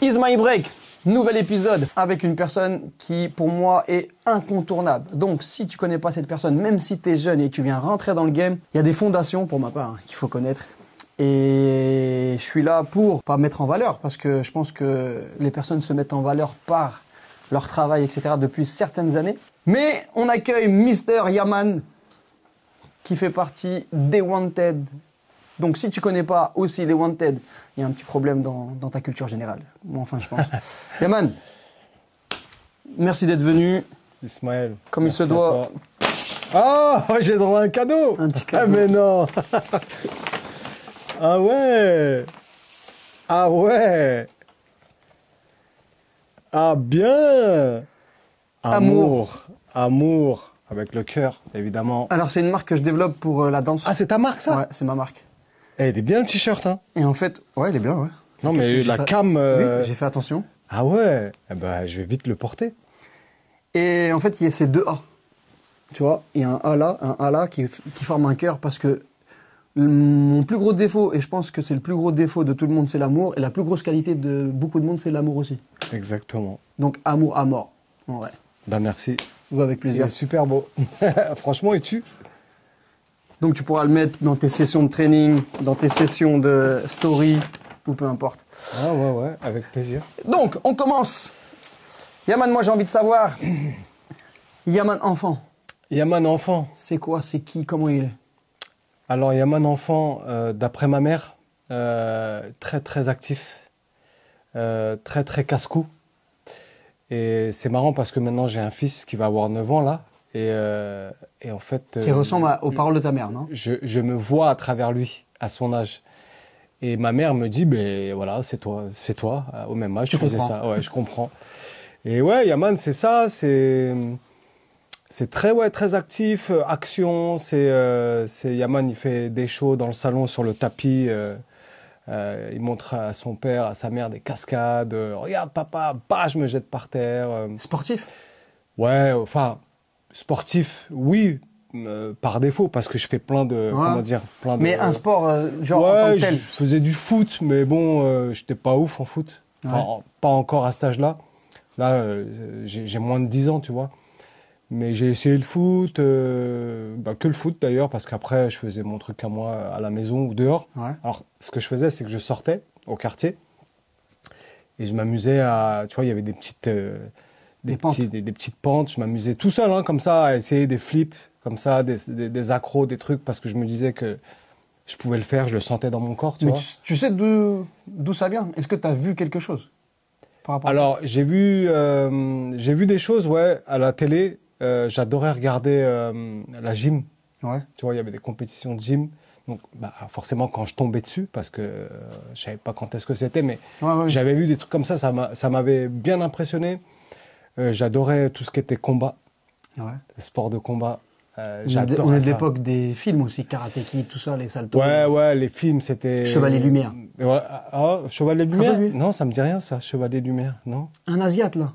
Is My Break, nouvel épisode avec une personne qui pour moi est incontournable. Donc si tu connais pas cette personne, même si tu es jeune et que tu viens rentrer dans le game, il y a des fondations pour ma part qu'il faut connaître. Et je suis là pour pas mettre en valeur parce que je pense que les personnes se mettent en valeur par leur travail, etc. depuis certaines années. Mais on accueille Mister Yaman qui fait partie des Wanted. Donc si tu connais pas aussi les Wanted, il y a un petit problème dans ta culture générale. Bon, enfin, je pense. Yaman, merci d'être venu. Ismaël, comme il se doit. Ah, oh, j'ai droit à un cadeau. Un petit cadeau. Ah mais non. Ah ouais. Ah ouais. Ah bien. Amour. Amour. Avec le cœur, évidemment. Alors c'est une marque que je développe pour la danse. Ah, c'est ta marque, ça? Ouais, c'est ma marque. Eh, il est bien le t-shirt, hein? Et en fait, ouais, il est bien, ouais. Non, mais la cam... Oui, j'ai fait attention. Ah ouais. Eh ben, je vais vite le porter. Et en fait, il y a ces deux A. Tu vois, il y a un A là qui forme un cœur parce que mon plus gros défaut, et je pense que c'est le plus gros défaut de tout le monde, c'est l'amour. Et la plus grosse qualité de beaucoup de monde, c'est l'amour aussi. Exactement. Donc, amour à mort. En vrai. Ben, merci. Ouais, avec Il plaisir. est super beau. Franchement, il tue. Donc, tu pourras le mettre dans tes sessions de training, dans tes sessions de story, ou peu importe. Ah ouais, avec plaisir. Donc, on commence. Yaman, moi, j'ai envie de savoir. Yaman enfant. Yaman enfant. C'est quoi? C'est qui? Comment il est? Alors, Yaman enfant, d'après ma mère, très très actif, très très casse-cou. Et c'est marrant parce que maintenant j'ai un fils qui va avoir 9 ans là. Et en fait... Qui ressemble aux paroles de ta mère, non? Je me vois à travers lui, à son âge. Et ma mère me dit, ben voilà, c'est toi, au même âge, tu faisais ça. Ouais, je comprends. Et ouais, Yaman, c'est ça, c'est très actif, action, Yaman, il fait des shows dans le salon, sur le tapis, il montre à son père, à sa mère des cascades, regarde papa, bah, je me jette par terre. Sportif? Ouais, enfin, sportif, oui, par défaut, parce que je fais plein de, Mais un sport, genre en tant que tel. Je faisais du foot, mais bon, j'étais pas ouf en foot, enfin, pas encore à cet âge-là. Là, j'ai moins de 10 ans, tu vois. Mais j'ai essayé le foot, que le foot d'ailleurs, parce qu'après, je faisais mon truc à moi à la maison ou dehors. Ouais. Alors, ce que je faisais, c'est que je sortais au quartier et je m'amusais à... Tu vois, il y avait des petites, des petites pentes. Je m'amusais tout seul, hein, comme ça, à essayer des flips, comme ça, des accros, des trucs, parce que je me disais que je pouvais le faire, je le sentais dans mon corps, tu vois. Tu sais d'où ça vient? Est-ce que tu as vu quelque chose par rapport Alors, j'ai vu des choses, ouais, à la télé. J'adorais regarder la gym. Ouais. Tu vois, il y avait des compétitions de gym. Donc, bah, forcément, quand je tombais dessus, parce que je savais pas quand est-ce que c'était, mais j'avais vu des trucs comme ça m'avait bien impressionné. J'adorais tout ce qui était combat, sport de combat. On est de l'époque des films aussi, Karate Kid, tout ça, les saltos. Ouais, les films, c'était... Chevalier Lumière. Ouais, Chevalier Lumière? Non, ça me dit rien, ça, Chevalier Lumière, non? Un Asiate, là?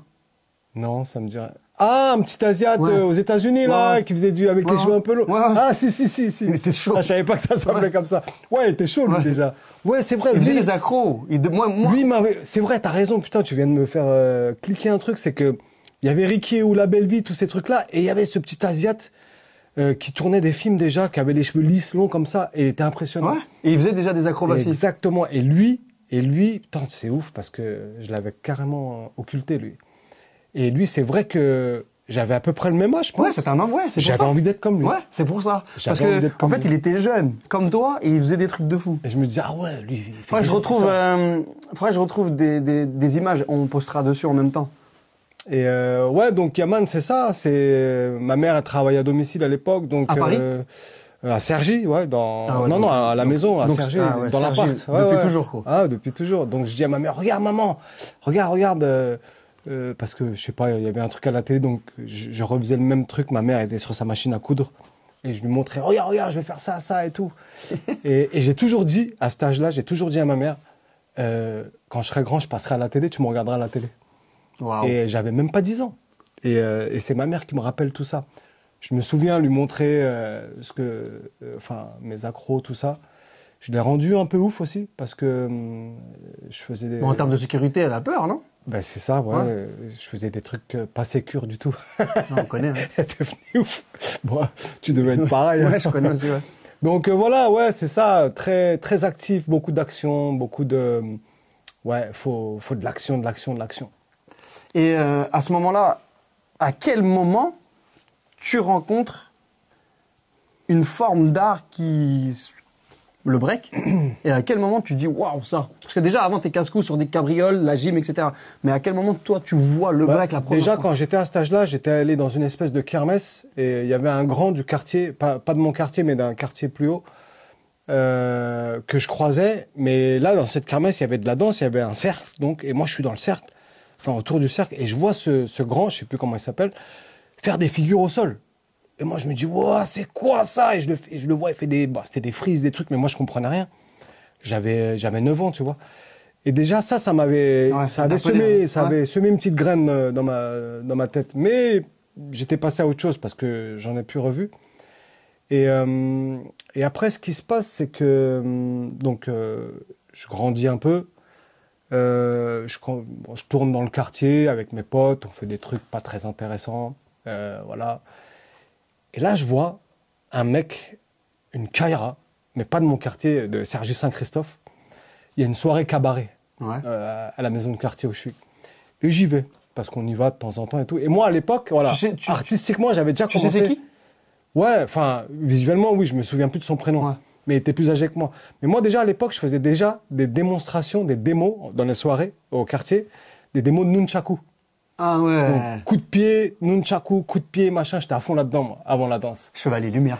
Non, ça me dit rien. Ah, un petit Asiate aux États-Unis là, qui faisait avec les cheveux un peu longs. Ah, si. Il était chaud. Ah, je savais pas que ça s'appelait comme ça. Ouais, il était chaud, lui, déjà. Ouais, c'est vrai. Il faisait des accros. Lui, c'est vrai, t'as raison. Putain, tu viens de me faire cliquer un truc. C'est que il y avait Ricky ou La Belle Vie, tous ces trucs-là. Et il y avait ce petit Asiate qui tournait des films déjà, qui avait les cheveux lisses, longs comme ça. Et il était impressionnant. Ouais. Et il faisait déjà des acrobaties. Exactement. Et lui, putain, c'est ouf parce que je l'avais carrément occulté, lui. Et lui, c'est vrai que j'avais à peu près le même âge, je pense. Ouais, c'est un homme, ouais. J'avais envie d'être comme lui. Ouais, c'est pour ça. Parce envie que, d'être comme en fait, lui. il était jeune, comme toi, et il faisait des trucs de fou. Et je me disais, ah ouais, lui, il fait faudrait que je retrouve des images, on postera dessus en même temps. Et ouais, donc Yaman, c'est ça. Ma mère, elle travaillait à domicile à l'époque, donc à Paris, à Cergy, ouais, non, à la maison, à Cergy, dans l'appart. Depuis toujours, quoi. Ah, depuis toujours. Donc je dis à ma mère, regarde, maman, regarde. Parce que, je sais pas, il y avait un truc à la télé, donc je refaisais le même truc. Ma mère était sur sa machine à coudre et je lui montrais, regarde, je vais faire ça et tout. et j'ai toujours dit, à cet âge-là, à ma mère, quand je serai grand, je passerai à la télé, tu me regarderas à la télé. Wow. Et j'avais même pas 10 ans. Et c'est ma mère qui me rappelle tout ça. Je me souviens lui montrer mes accros, tout ça. Je l'ai rendu un peu ouf aussi, parce que je faisais des... Bon, en termes de sécurité, elle a peur, non? Ben, c'est ça, ouais. Je faisais des trucs pas sécures du tout. Non, on connaît. Hein. Elle est devenue ouf. Bon, tu devais être pareil. Ouais, je connais aussi, ouais. Donc voilà, ouais, c'est ça, très, très actif, beaucoup d'action, beaucoup de... Ouais, faut de l'action, de l'action, de l'action. Et à ce moment-là, à quel moment tu rencontres une forme d'art le break, et à quel moment tu dis waouh ça? Parce que déjà avant t'es casse-cou sur des cabrioles, la gym, etc. Mais à quel moment toi tu vois le break la première déjà fois? Quand j'étais à cet âge-là, j'étais allé dans une espèce de kermesse et il y avait un grand du quartier, pas de mon quartier mais d'un quartier plus haut, que je croisais. Mais là dans cette kermesse il y avait de la danse, il y avait un cercle donc, et moi je suis dans le cercle, enfin autour du cercle, et je vois ce grand, je sais plus comment il s'appelle, faire des figures au sol. Et moi, je me dis, wow, c'est quoi ça? Et je le vois, il fait c'était des frises, des trucs, mais moi, je comprenais rien. J'avais 9 ans, tu vois. Et déjà, ça m'avait, Ouais, ça avait semé une petite graine dans ma tête. Mais j'étais passé à autre chose parce que j'en ai plus revu. Et après, ce qui se passe, c'est que, je grandis un peu. Je tourne dans le quartier avec mes potes, on fait des trucs pas très intéressants. Voilà. Et là, je vois un mec, une Kaira, mais pas de mon quartier, de Cergy-Saint-Christophe. Il y a une soirée cabaret à la maison de quartier où je suis. Et j'y vais, parce qu'on y va de temps en temps et tout. Et moi, à l'époque, voilà, artistiquement, j'avais déjà commencé... Tu sais c'est qui? Ouais, enfin, visuellement, oui, je me souviens plus de son prénom. Ouais. Mais il était plus âgé que moi. Mais moi, déjà, à l'époque, je faisais déjà des démonstrations, des démos dans les soirées au quartier, des démos de nunchaku. Ah ouais. Donc, coup de pied, nunchaku, coup de pied, machin, j'étais à fond là-dedans, moi, avant la danse. Chevalier Lumière.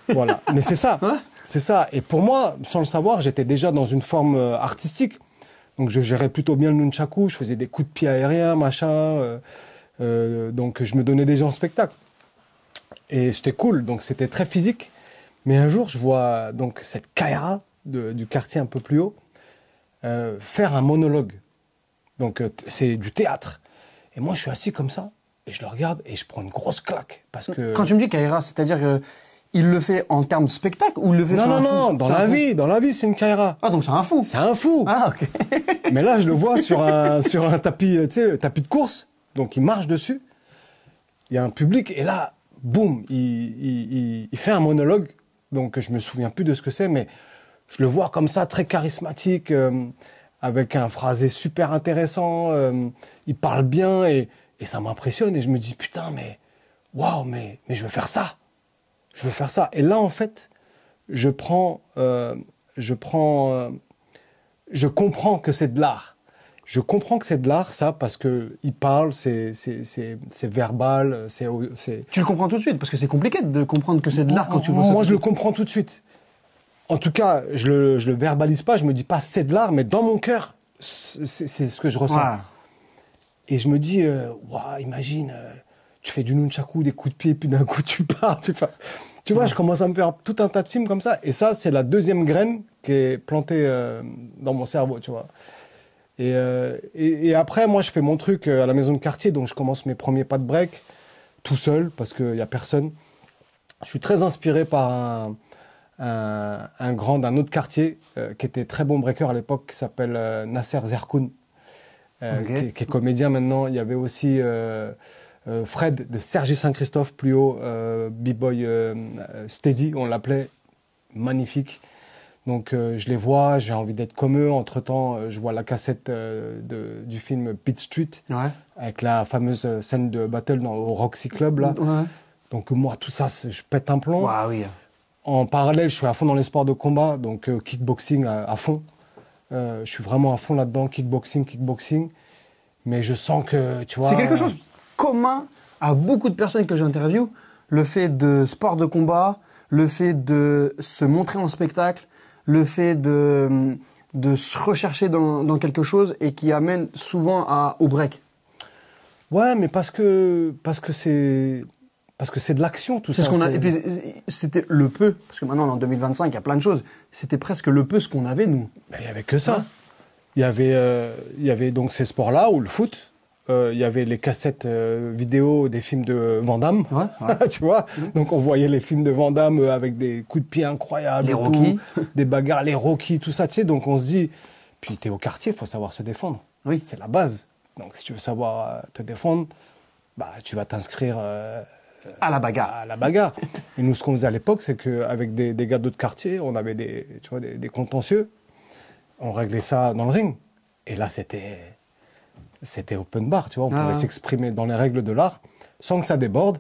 Voilà. Mais c'est ça. Ouais. C'est ça. Et pour moi, sans le savoir, j'étais déjà dans une forme artistique. Donc, je gérais plutôt bien le nunchaku, je faisais des coups de pied aériens, machin. Donc, je me donnais déjà en spectacle. Et c'était cool. Donc, c'était très physique. Mais un jour, je vois donc cette Kaira du quartier un peu plus haut faire un monologue. Donc, c'est du théâtre. Et moi, je suis assis comme ça, et je le regarde, et je prends une grosse claque. Parce que... Quand tu me dis Kaira, c'est-à-dire qu'il le fait en termes de spectacle ou il le fait sur un fou? Non, dans la vie, c'est une Kaira. Ah, donc c'est un fou. C'est un fou. Ah, ok. Mais là, je le vois sur un tapis, tu sais, tapis de course. Donc, il marche dessus. Il y a un public, et là, boum, il fait un monologue. Donc, je me souviens plus de ce que c'est, mais je le vois comme ça, très charismatique, avec un phrasé super intéressant, il parle bien et ça m'impressionne et je me dis putain mais waouh mais je veux faire ça, je veux faire ça. Et là en fait je comprends que c'est de l'art. Je comprends que c'est de l'art ça parce que il parle, c'est verbal, c'est. Tu le comprends tout de suite parce que c'est compliqué de comprendre que c'est de l'art quand tu vois ça. Moi je le comprends tout de suite. En tout cas, je le verbalise pas, je me dis pas c'est de l'art, mais dans mon cœur, c'est ce que je ressens. Ouais. Et je me dis, wow, imagine, tu fais du nunchaku, des coups de pied, puis d'un coup tu pars. Tu vois, je commence à me faire tout un tas de films comme ça. Et ça, c'est la deuxième graine qui est plantée dans mon cerveau, tu vois. Et après, moi, je fais mon truc à la maison de quartier, donc je commence mes premiers pas de break tout seul, parce qu'il n'y a personne. Je suis très inspiré par un grand d'un autre quartier qui était très bon breaker à l'époque, qui s'appelle Nasser Zerkoun, qui est comédien maintenant. Il y avait aussi Fred de Cergy-Saint-Christophe, plus haut, B-Boy Steady, on l'appelait, magnifique. Donc je les vois, j'ai envie d'être comme eux. Entre-temps, je vois la cassette du film Beat Street, avec la fameuse scène de battle au Roxy Club, là. Ouais. Donc moi, tout ça, je pète un plomb. Ouais, oui. En parallèle, je suis à fond dans les sports de combat, donc kickboxing à fond. Je suis vraiment à fond là-dedans, kickboxing. Mais je sens que, tu vois... C'est quelque chose commun à beaucoup de personnes que j'interviewe, le fait de sport de combat, le fait de se montrer en spectacle, le fait de se rechercher dans quelque chose et qui amène souvent au break. Ouais, mais parce que c'est de l'action, tout ça. Et puis, c'était le peu, parce que maintenant, en 2025, il y a plein de choses. C'était presque le peu ce qu'on avait, nous. Ben, il n'y avait que ça. Il y avait donc ces sports-là, ou le foot, il y avait les cassettes vidéo des films de Van Damme, ouais. tu vois. Donc on voyait les films de Van Damme avec des coups de pied incroyables, les Rocky, des bagarres, les Rocky, tout ça, tu sais. Donc on se dit, puis t'es au quartier, il faut savoir se défendre. Oui. C'est la base. Donc si tu veux savoir te défendre, bah tu vas t'inscrire à la bagarre. À la bagarre. Et nous, ce qu'on faisait à l'époque, c'est qu'avec des gars d'autres quartiers, on avait tu vois, des contentieux. On réglait ça dans le ring. Et là, c'était open bar, tu vois. On pouvait s'exprimer dans les règles de l'art sans que ça déborde.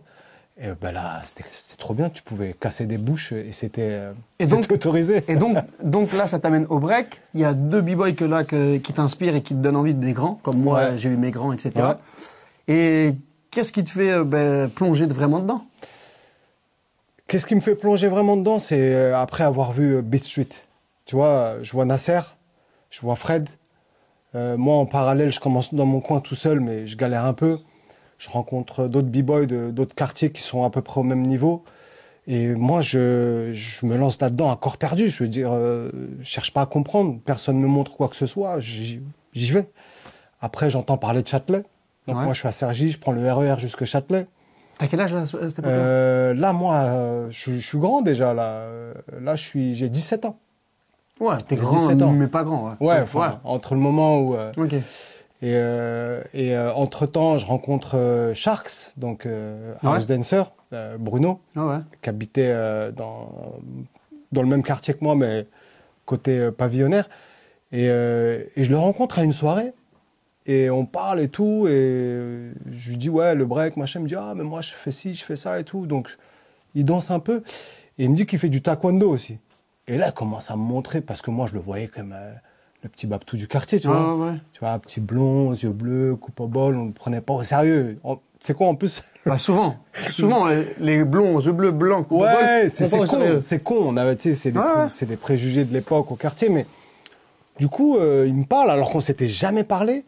Et ben là, c'était trop bien. Tu pouvais casser des bouches et c'était autorisé. Et donc là, ça t'amène au break. Il y a deux b-boys qui t'inspirent et qui te donnent envie des grands, comme moi, j'ai eu mes grands, etc. Ouais. Et qu'est-ce qui te fait plonger vraiment dedans? Qu'est-ce qui me fait plonger vraiment dedans? C'est après avoir vu Beat Street. Tu vois, je vois Nasser, je vois Fred. Moi, en parallèle, je commence dans mon coin tout seul, mais je galère un peu. Je rencontre d'autres b-boys d'autres quartiers qui sont à peu près au même niveau. Et moi, je me lance là-dedans à corps perdu. Je veux dire, je cherche pas à comprendre. Personne ne me montre quoi que ce soit. J'y vais. Après, j'entends parler de Châtelet. Donc moi, je suis à Cergy, je prends le RER jusque Châtelet. T'as quel âge à cette époque-là? Là, moi, je suis grand déjà. Là, j'ai 17 ans. Ouais, t'es grand, mais pas grand. Ouais, enfin, entre le moment où... Ok. Et entre-temps, je rencontre Sharks, donc House Dancer, Bruno, qui habitait dans le même quartier que moi, mais côté pavillonnaire. Et je le rencontre à une soirée, et on parle et tout, et je lui dis, ouais, le break, machin, il me dit, ah, mais moi, je fais ci, je fais ça et tout. Donc, il danse un peu, et il me dit qu'il fait du taekwondo aussi. Et là, il commence à me montrer, parce que moi, je le voyais comme le petit Babtou du quartier, tu vois. Ouais. Tu vois, petit blond, yeux bleus, coupe au bol, on ne le prenait pas au sérieux. C'est quoi en plus? Bah souvent, les blonds, yeux bleus, blancs, coupe au bol. Ouais, c'est con. On avait, tu sais, c'est des préjugés de l'époque au quartier, mais du coup, il me parle alors qu'on s'était jamais parlé.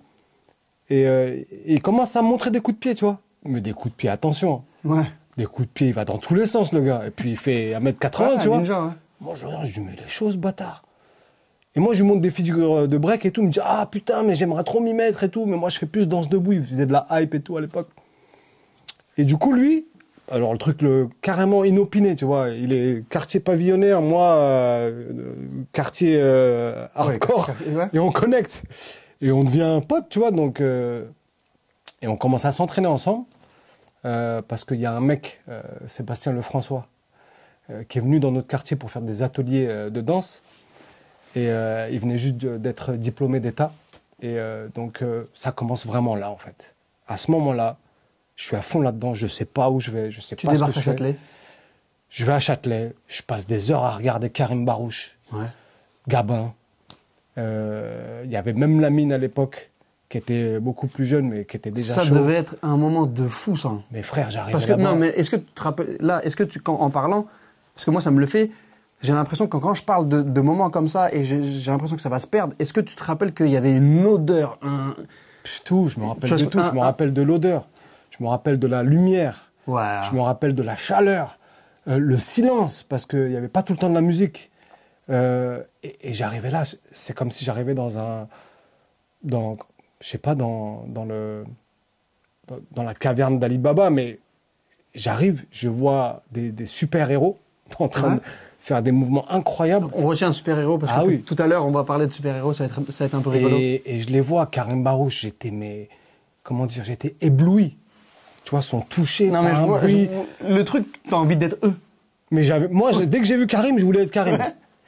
Et il commence à me montrer des coups de pied, tu vois. Mais des coups de pied, attention. Ouais. Des coups de pied, il va dans tous les sens, le gars. Et puis il fait 1m80, tu vois. Ninja, Moi, je regarde, je lui dis, mais les choses, bâtard. Et moi, je lui montre des figures de break et tout. Il me dit, ah putain, mais j'aimerais trop m'y mettre et tout. Mais moi, je fais plus danse debout. Il faisait de la hype et tout à l'époque. Et du coup, lui, alors le truc carrément inopiné, tu vois. Il est quartier pavillonnaire, moi, quartier hardcore. Ouais. Et on connecte. Et on devient potes, tu vois. Donc, et on commence à s'entraîner ensemble. Parce qu'il y a un mec, Sébastien Lefrançois, qui est venu dans notre quartier pour faire des ateliers de danse. Et il venait juste d'être diplômé d'État. Et donc, ça commence vraiment là, en fait. À ce moment-là, je suis à fond là-dedans. Je ne sais pas où je vais. Je sais pas ce que je fais. Tu débarques à Châtelet? Je vais à Châtelet. Je passe des heures à regarder Karim Barouche, Gabin. Il y avait même Lamine à l'époque, qui était beaucoup plus jeune, mais qui était déjà chaud. Ça devait être un moment de fou, ça. Mais frère, j'arrive là-bas. Non, mais est-ce que tu te rappelles... Là, est-ce que en parlant... Parce que moi, ça me le fait... J'ai l'impression que quand je parle de moments comme ça, et j'ai l'impression que ça va se perdre, est-ce que tu te rappelles qu'il y avait une odeur, Tout, je me rappelle de tout. Je me rappelle de l'odeur. Je me rappelle de la lumière. Ouais. Je me rappelle de la chaleur. Le silence, parce qu'il n'y avait pas tout le temps de la musique. Et j'arrivais là, c'est comme si j'arrivais dans la caverne d'Ali Baba, mais j'arrive, je vois des super-héros en train de faire des mouvements incroyables. On retient un super-héros parce que tout à l'heure, on va parler de super-héros, ça va être un peu rigolo. Et je les vois, Karim Barouche, j'étais ébloui. Tu vois, son toucher par un bruit. Le truc, t'as envie d'être eux. Mais dès que j'ai vu Karim, je voulais être Karim.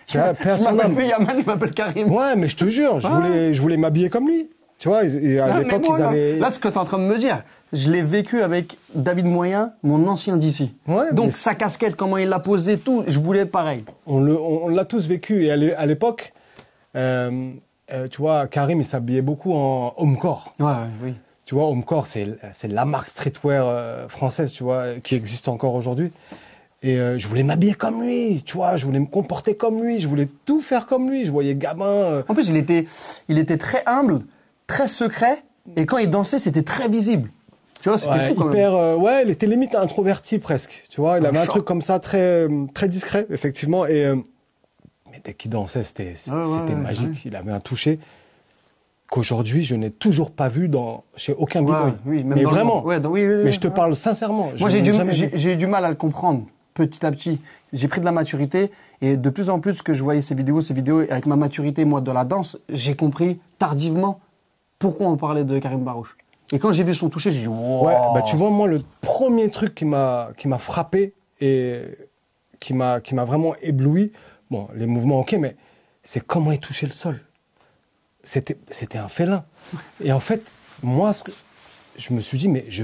Personne m'appelle plus Yaman, il m'appelle Karim. Ouais, mais je te jure, je voulais m'habiller comme lui. Tu vois, à l'époque, ils avaient... Là, ce que tu es en train de me dire, je l'ai vécu avec David Moyen, mon ancien d'ici. Ouais, donc, sa casquette, comment il l'a posée, tout, je voulais pareil. On l'a tous vécu. Et à l'époque, tu vois, Karim, il s'habillait beaucoup en homecore. Oui. Tu vois, homecore, c'est la marque streetwear française, tu vois, qui existe encore aujourd'hui. Et je voulais m'habiller comme lui, tu vois, je voulais me comporter comme lui, je voulais tout faire comme lui. Je voyais Gabin. En plus, il était très humble, très secret, et quand il dansait, c'était très visible. Tu vois, c'était fou quand même. Il était limite introverti presque, tu vois. Il avait un truc comme ça, très, très discret, effectivement. Et mais dès qu'il dansait, c'était magique. Il avait un toucher. qu'aujourd'hui, je n'ai toujours pas vu chez aucun b-boy. Oui, même mais vraiment. Oui, mais je te parle sincèrement. Moi, j'ai eu du mal à le comprendre petit à petit. J'ai pris de la maturité et de plus en plus que je voyais ces vidéos, avec ma maturité, moi, de la danse, j'ai compris tardivement pourquoi on parlait de Karim Barouch. Et quand j'ai vu son toucher, j'ai dit wow. Ouais, bah tu vois, moi, le premier truc qui m'a frappé et qui m'a vraiment ébloui, bon, les mouvements, ok, mais c'est comment il touchait le sol. C'était un félin. Et en fait, moi, je me suis dit, mais je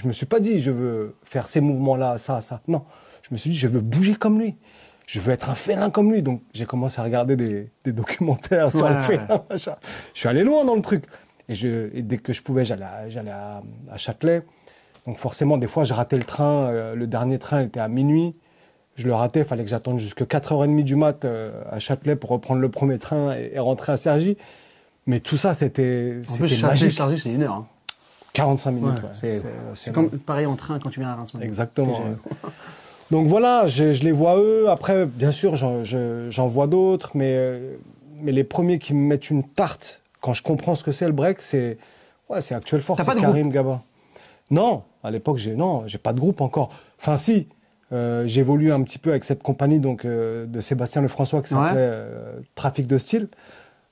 me suis pas dit, je veux faire ces mouvements-là, ça. Non, je me suis dit, je veux bouger comme lui. Je veux être un félin comme lui. Donc, j'ai commencé à regarder des documentaires sur le félin. Machin. Je suis allé loin dans le truc. Et dès que je pouvais, j'allais à Châtelet. Donc, forcément, des fois, je ratais le train. Le dernier train, il était à minuit. Je le ratais, il fallait que j'attende jusqu'à 4h30 du mat à Châtelet pour reprendre le premier train et rentrer à Cergy. Mais tout ça, c'était magique. Cergy, c'est 1 heure. Hein. 45 minutes, c'est comme pareil en train quand tu viens à Reims. Exactement. Donc voilà, je les vois eux. Après, bien sûr, j'en vois d'autres, mais les premiers qui me mettent une tarte quand je comprends ce que c'est le break, c'est Actuel Force, c'est Karim Gaba. Non, à l'époque, j'ai pas de groupe encore. Enfin, si, j'évolue un petit peu avec cette compagnie donc de Sébastien Lefrançois qui s'appelait Trafic de Style,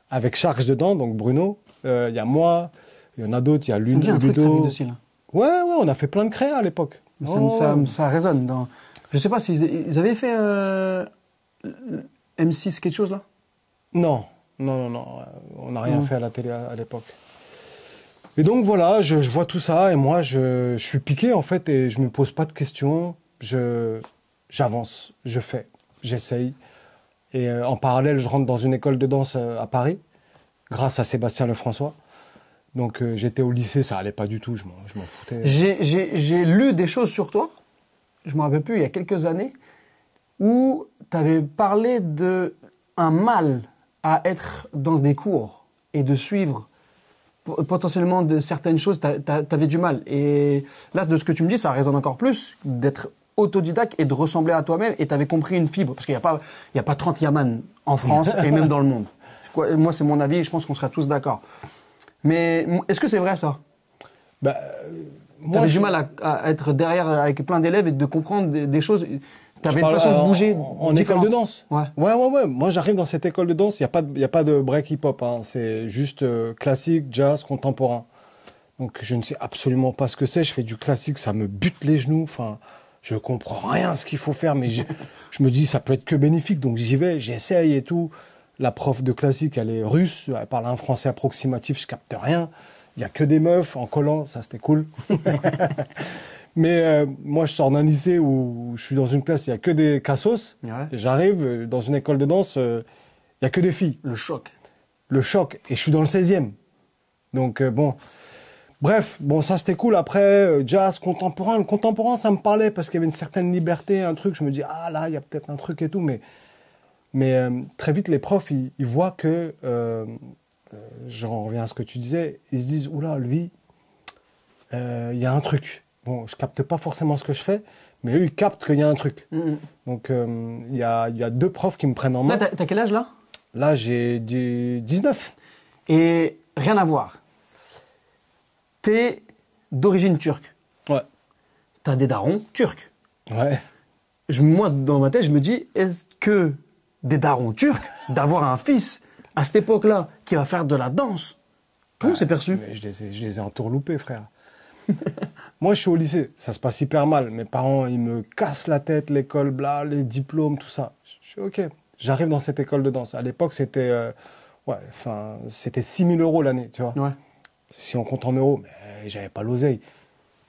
avec Sharks dedans, donc Bruno. Il y a moi, il y en a d'autres, il y a Ludo. Ouais, on a fait plein de créas à l'époque. Ça résonne. Je sais pas s'ils avaient fait M6 quelque chose là. Non, on n'a rien fait à la télé à l'époque. Et donc voilà, je vois tout ça et moi je suis piqué en fait et je me pose pas de questions. J'avance, je fais, j'essaye. Et en parallèle, je rentre dans une école de danse à Paris, grâce à Sébastien Lefrançois. Donc j'étais au lycée, ça allait pas du tout, je m'en foutais. J'ai lu des choses sur toi, je me rappelle plus, il y a quelques années, où tu avais parlé d'un mal à être dans des cours et de suivre potentiellement de certaines choses, t'avais du mal. Et là, de ce que tu me dis, ça résonne encore plus, d'être autodidacte et de ressembler à toi-même, et t'avais compris une fibre, parce qu'il n'y a pas 30 Yaman en France et même dans le monde. Moi, c'est mon avis et je pense qu'on sera tous d'accord. Mais est-ce que c'est vrai ça? T'avais du mal à être derrière avec plein d'élèves et de comprendre des choses. T'avais une façon de bouger en école de danse. Ouais. Moi, j'arrive dans cette école de danse. Il y a pas de break hip-hop. Hein. C'est juste classique, jazz, contemporain. Donc, je ne sais absolument pas ce que c'est. Je fais du classique, ça me bute les genoux. Enfin, je comprends rien à ce qu'il faut faire, mais je me dis ça peut être que bénéfique. Donc, j'y vais, j'essaye et tout. La prof de classique, elle est russe. Elle parle un français approximatif, je capte rien. Il y a que des meufs en collant, ça c'était cool. Mais moi, je sors d'un lycée où je suis dans une classe, il y a que des cassos. Ouais. Et j'arrive dans une école de danse, il y a que des filles. Le choc. Et je suis dans le 16e. Donc bon. Bref, bon, ça c'était cool. Après, jazz, contemporain. Le contemporain, ça me parlait parce qu'il y avait une certaine liberté, un truc. Je me dis, ah là, il y a peut-être un truc et tout. Mais très vite, les profs, ils voient que, j'en reviens à ce que tu disais, ils se disent, oula, lui, il y a un truc. Bon, je capte pas forcément ce que je fais, mais eux, ils captent qu'il y a un truc. Donc, il y a 2 profs qui me prennent en main. Là, t'as quel âge, là? Là, j'ai 19. Et rien à voir. T'es d'origine turque. Ouais. T'as des darons turcs. Ouais. Moi, dans ma tête, je me dis, est-ce que des darons turcs, d'avoir un fils à cette époque-là qui va faire de la danse, comment c'est perçu? Mais je les ai entourloupés, frère. Moi, je suis au lycée, ça se passe hyper mal. Mes parents, ils me cassent la tête, l'école, bla, les diplômes, tout ça. Je suis OK. J'arrive dans cette école de danse. À l'époque, c'était 6 000 € l'année, tu vois. Ouais. Si on compte en euros, mais j'avais pas l'oseille.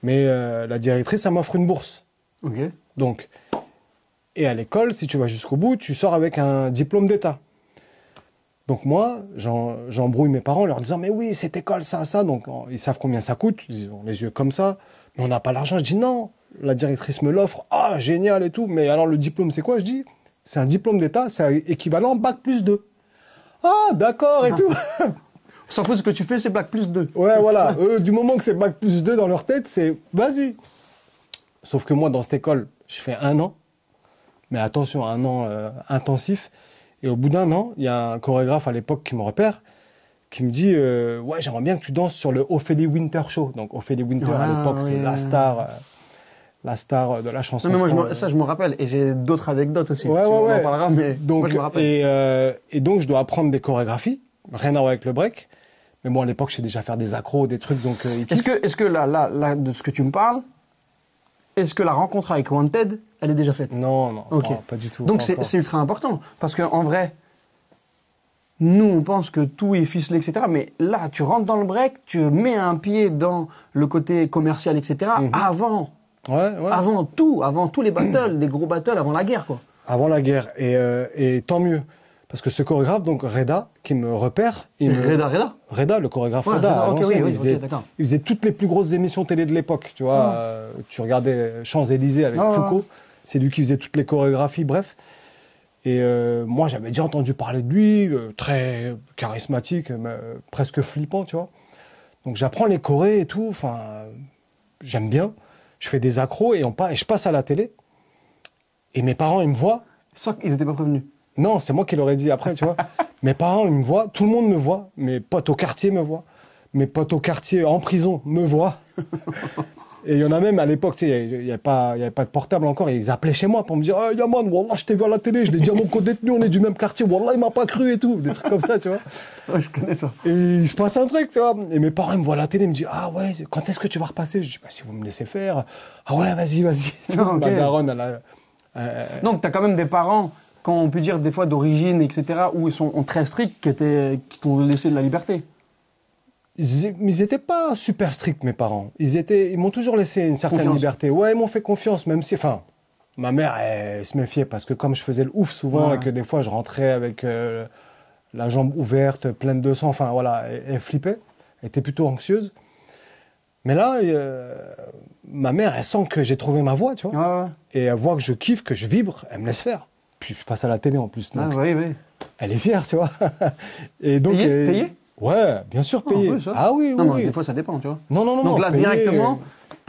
Mais la directrice, elle m'offre une bourse. OK. Donc, et à l'école, si tu vas jusqu'au bout, tu sors avec un diplôme d'État. Donc moi, j'embrouille mes parents en leur disant « Mais oui, cette école, ça. » Donc ils savent combien ça coûte. Ils ont les yeux comme ça. Mais on n'a pas l'argent. Je dis « Non. » La directrice me l'offre. « Ah, génial et tout. » Mais alors le diplôme, c'est quoi? Je dis « C'est un diplôme d'État. C'est équivalent Bac plus 2. » Ah, d'accord et tout. S'en fout, ce que tu fais, c'est Bac plus 2. Ouais, voilà. Du moment que c'est Bac plus 2 dans leur tête, c'est vas-y. Sauf que moi, dans cette école, je fais 1 an. Mais attention, 1 an intensif. Et au bout d'1 an, il y a un chorégraphe à l'époque qui me repère, qui me dit ouais, j'aimerais bien que tu danses sur le Ophélie Winter Show. Donc Ophélie Winter à l'époque, c'est la star de la chanson. Non, mais moi, ça, je me rappelle. Et j'ai d'autres anecdotes aussi. Ouais. On en parlera, mais donc, moi, je me rappelle. Et donc, je dois apprendre des chorégraphies. Rien à voir avec le break. Mais bon, à l'époque, je sais déjà faire des accros, des trucs. Donc, est-ce que là, de ce que tu me parles, est-ce que la rencontre avec Wanted, elle est déjà faite? Non, okay. pas du tout. Donc, c'est ultra important. Parce qu'en vrai, nous, on pense que tout est ficelé, etc. Mais là, tu rentres dans le break, tu mets un pied dans le côté commercial, etc. Avant tous les battles, les gros battles, avant la guerre, quoi. Avant la guerre. Et tant mieux. Parce que ce chorégraphe, donc Reda, qui me repère... Reda, le chorégraphe Reda. Il faisait toutes les plus grosses émissions télé de l'époque. Tu vois, tu regardais Champs-Élysées avec Foucault. C'est lui qui faisait toutes les chorégraphies, bref. Et moi, j'avais déjà entendu parler de lui, très charismatique, presque flippant, tu vois. Donc j'apprends les chorés et tout. Enfin, j'aime bien. Je fais des accros et je passe à la télé. Et mes parents, ils me voient. Sans qu'ils n'étaient pas prévenus. Non, c'est moi qui leur ai dit après, tu vois. Mes parents, ils me voient, tout le monde me voit. Mes potes au quartier me voient. Mes potes au quartier en prison me voient. Et il y en a même à l'époque, tu sais, il n'y avait pas de portable encore. Et ils appelaient chez moi pour me dire « Ah, Yaman, wallah, je t'ai vu à la télé, je l'ai dit à mon co-détenu, on est du même quartier. Wallah, il m'a pas cru et tout. » Des trucs comme ça, tu vois. Ouais, je connais ça. Et il se passe un truc, tu vois. Et mes parents, ils me voient à la télé, ils me disent « Ah ouais, quand est-ce que tu vas repasser ?» Je dis bah, « Si vous me laissez faire. »« Ah ouais, vas-y. » Tu vois, ma daronne, Donc, tu as quand même des parents, quand on peut dire des fois d'origine, etc., où ils sont très stricts, qui t'ont laissé de la liberté. Ils n'étaient pas super stricts, mes parents. Ils m'ont toujours laissé une certaine liberté. Ouais, ils m'ont fait confiance, même si... Enfin, ma mère, elle se méfiait, parce que comme je faisais le ouf souvent, et que des fois, je rentrais avec la jambe ouverte, pleine de sang, enfin, voilà, elle flippait. Elle était plutôt anxieuse. Mais là, ma mère, elle sent que j'ai trouvé ma voie, tu vois. Et elle voit que je kiffe, que je vibre, elle me laisse faire. Puis je passe à la télé en plus. Donc, oui. Elle est fière, tu vois. Et donc, payé ouais, bien sûr, payé. Oui. Non, des fois, ça dépend, tu vois. Non. Donc là, payé, directement,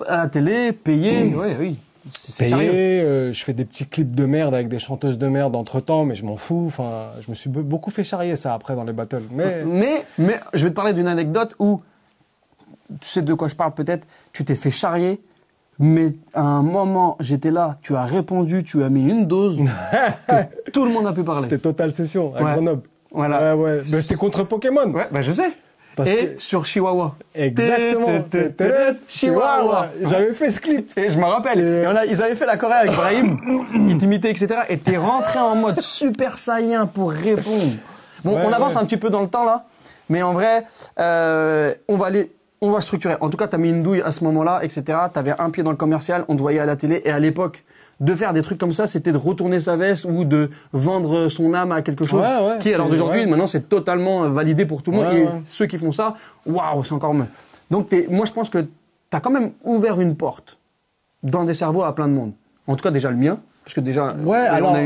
à la télé, payé, oui. C'est sérieux. Je fais des petits clips de merde avec des chanteuses de merde entre-temps, mais je m'en fous. Enfin, je me suis beaucoup fait charrier, ça, après, dans les battles. Mais je vais te parler d'une anecdote où, tu sais de quoi je parle peut-être, tu t'es fait charrier, mais à un moment, j'étais là, tu as répondu, tu as mis une dose, que tout le monde a pu parler. C'était Total Session, à Grenoble. Voilà. Ouais. Mais c'était contre Pokémon. Ouais, je sais. Sur Chihuahua. Exactement. Chihuahua. J'avais fait ce clip. Et je me rappelle. Ils avaient fait la choré avec Brahim. Ils t'imitaient, etc. Et t'es rentré en mode super saiyan pour répondre. Bon, on avance un petit peu dans le temps, là. Mais en vrai, on va structurer. En tout cas, t'as mis une douille à ce moment-là, etc. T'avais un pied dans le commercial, on te voyait à la télé. Et à l'époque, de faire des trucs comme ça, c'était de retourner sa veste ou de vendre son âme à quelque chose qui, alors d'aujourd'hui, maintenant, c'est totalement validé pour tout le monde. Et ceux qui font ça, waouh, c'est encore mieux. Donc, moi, je pense que t'as quand même ouvert une porte dans des cerveaux à plein de monde. En tout cas, déjà le mien. Parce que déjà... Ouais, alors,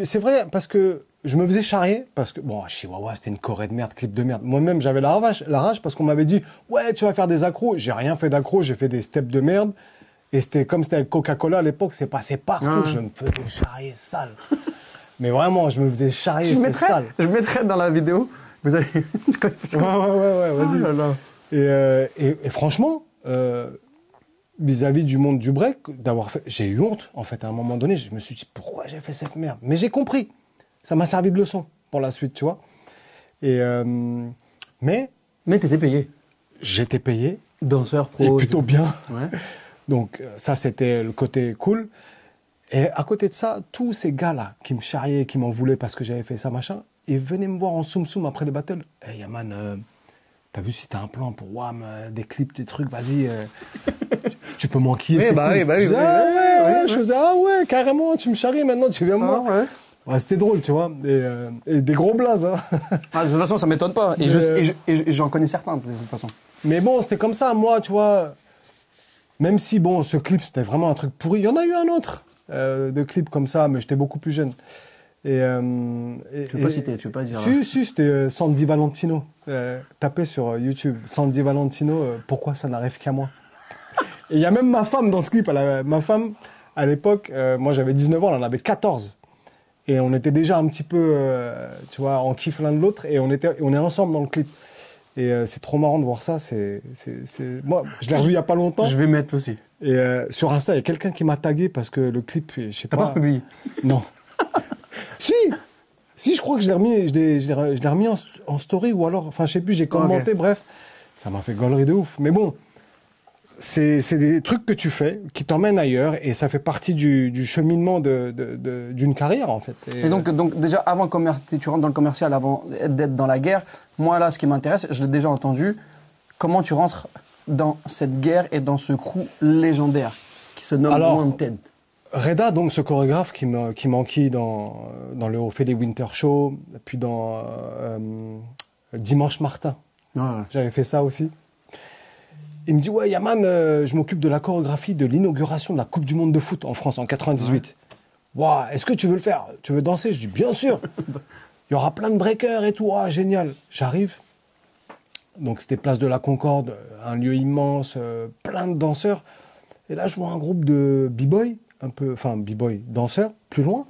c'est vrai, parce que je me faisais charrier, parce que, bon, Chihuahua, c'était une choré de merde, clip de merde. Moi-même, j'avais la rage parce qu'on m'avait dit, ouais, tu vas faire des accros. J'ai rien fait d'accro, j'ai fait des steps de merde. Et c'était avec Coca-Cola à l'époque, c'est passé partout. Je me faisais charrier sale. Mais vraiment, je me faisais charrier, c'est sale. Je mettrai dans la vidéo. Vous allez... Ouais, vas-y. Et franchement, vis-à-vis du monde du break, j'ai eu honte, en fait, à un moment donné. Je me suis dit, pourquoi j'ai fait cette merde? Mais j'ai compris. Ça m'a servi de leçon pour la suite, tu vois. Mais t'étais payé. J'étais payé. Danseur pro. Et plutôt bien. Ouais. Donc ça, c'était le côté cool. Et à côté de ça, tous ces gars-là qui me charriaient, qui m'en voulaient parce que j'avais fait ça, machin, ils venaient me voir en soum-soum après les battles. Hey Yaman, t'as vu si t'as un plan pour WAM, des clips, des trucs, vas-y, si tu peux m'enquiller, c'est cool. Je faisais, ah ouais, carrément, tu me charries maintenant, tu viens me voir. Ouais, c'était drôle, tu vois, et des gros blazes. Hein. De toute façon, ça m'étonne pas. Et j'en connais certains, de toute façon. Mais bon, c'était comme ça, moi, tu vois. Même si, bon, ce clip, c'était vraiment un truc pourri. Il y en a eu un autre de clip comme ça, mais j'étais beaucoup plus jeune. Tu veux pas citer, tu veux pas dire... Si, c'était Sandy Valentino. Tapez sur YouTube, Sandy Valentino, pourquoi ça n'arrive qu'à moi. Et il y a même ma femme dans ce clip. Ma femme, à l'époque, moi j'avais 19 ans, elle en avait 14. Et on était déjà un petit peu, tu vois, en kiff l'un de l'autre. Et on est ensemble dans le clip. Et c'est trop marrant de voir ça. Moi, je l'ai revu il y a pas longtemps. Je vais mettre aussi. Et sur Insta, il y a quelqu'un qui m'a tagué parce que le clip, je sais pas. T'as pas publié? Non. Si, je crois que je l'ai remis en story ou alors, enfin, je sais plus, j'ai commenté, bref. Ça m'a fait gaulerie de ouf. Mais bon, c'est des trucs que tu fais qui t'emmènent ailleurs et ça fait partie du cheminement d'une carrière, en fait. Et donc déjà, avant tu rentres dans le commercial, avant d'être dans la guerre, moi, là, ce qui m'intéresse, je l'ai déjà entendu, comment tu rentres dans cette guerre et dans ce crew légendaire qui se nomme Wanted. Reda, donc ce chorégraphe qui m'enquille dans le Ophélie Winter Show, puis dans Dimanche Martin. Ouais. J'avais fait ça aussi. Il me dit, ouais, Yaman, je m'occupe de la chorégraphie de l'inauguration de la Coupe du Monde de foot en France en 98. Ouais. Wow, est-ce que tu veux le faire? Tu veux danser? Je dis, bien sûr. Il y aura plein de breakers et tout. Ah, génial. J'arrive. Donc, c'était Place de la Concorde, un lieu immense, plein de danseurs. Et là, je vois un groupe de b-boy, b-boy, danseurs, plus loin.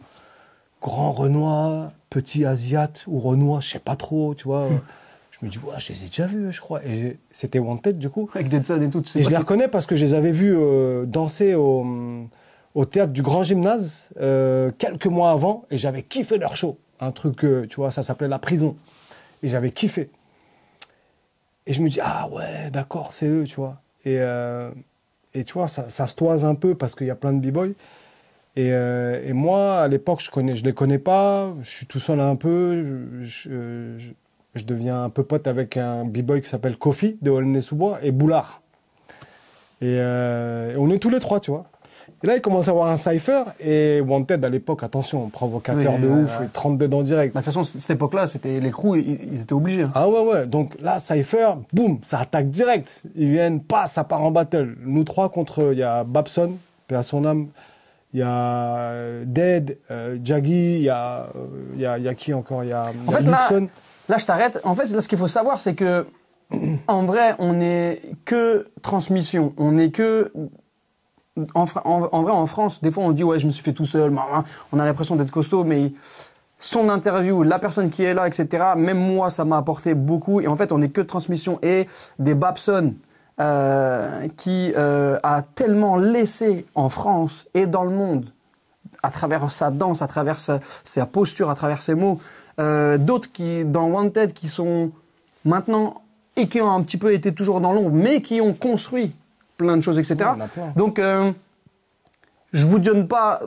Grand Renoir, petit Asiate ou Renoir, je sais pas trop, tu vois. Je me dis, ouais, je les ai déjà vus, je crois. Et c'était Wanted, du coup. Avec Deadson et tout. Et je les reconnais parce que je les avais vus danser au théâtre du Grand Gymnase quelques mois avant. Et j'avais kiffé leur show. Un truc, tu vois, ça s'appelait La Prison. Et j'avais kiffé. Et je me dis, ah ouais, d'accord, c'est eux, tu vois. Et tu vois, ça se toise un peu parce qu'il y a plein de b-boys. Et moi, à l'époque, je les connais pas. Je suis tout seul un peu. Je deviens un peu pote avec un b-boy qui s'appelle Kofi de Aulnay-sous-Bois et Boulard. Et on est tous les trois, tu vois. Et là, il commence à avoir un cypher et Wanted à l'époque, attention, provocateur de ouf, il 32 dedans direct. De toute façon, cette époque-là, c'était les crews, ils étaient obligés. Ah ouais. Donc là, cypher, boum, ça attaque direct. Ils viennent, ça part en battle. Nous trois contre, il y a Babson, paix à son âme. Il y a Dead, Jaggy, il y a qui encore? Il y a Luxon. Là, je t'arrête. En fait, là, ce qu'il faut savoir, c'est que, en vrai, on n'est que transmission. On n'est que... En vrai, en France, des fois, on dit, ouais, je me suis fait tout seul. On a l'impression d'être costaud, mais son interview, la personne qui est là, etc., même moi, ça m'a apporté beaucoup. Et en fait, on n'est que de transmission. Et des Babson qui a tellement laissé en France et dans le monde, à travers sa danse, à travers sa posture, à travers ses mots, d'autres qui, dans Wanted, qui sont maintenant et qui ont un petit peu été toujours dans l'ombre, mais qui ont construit plein de choses, etc. Donc, je vous donne pas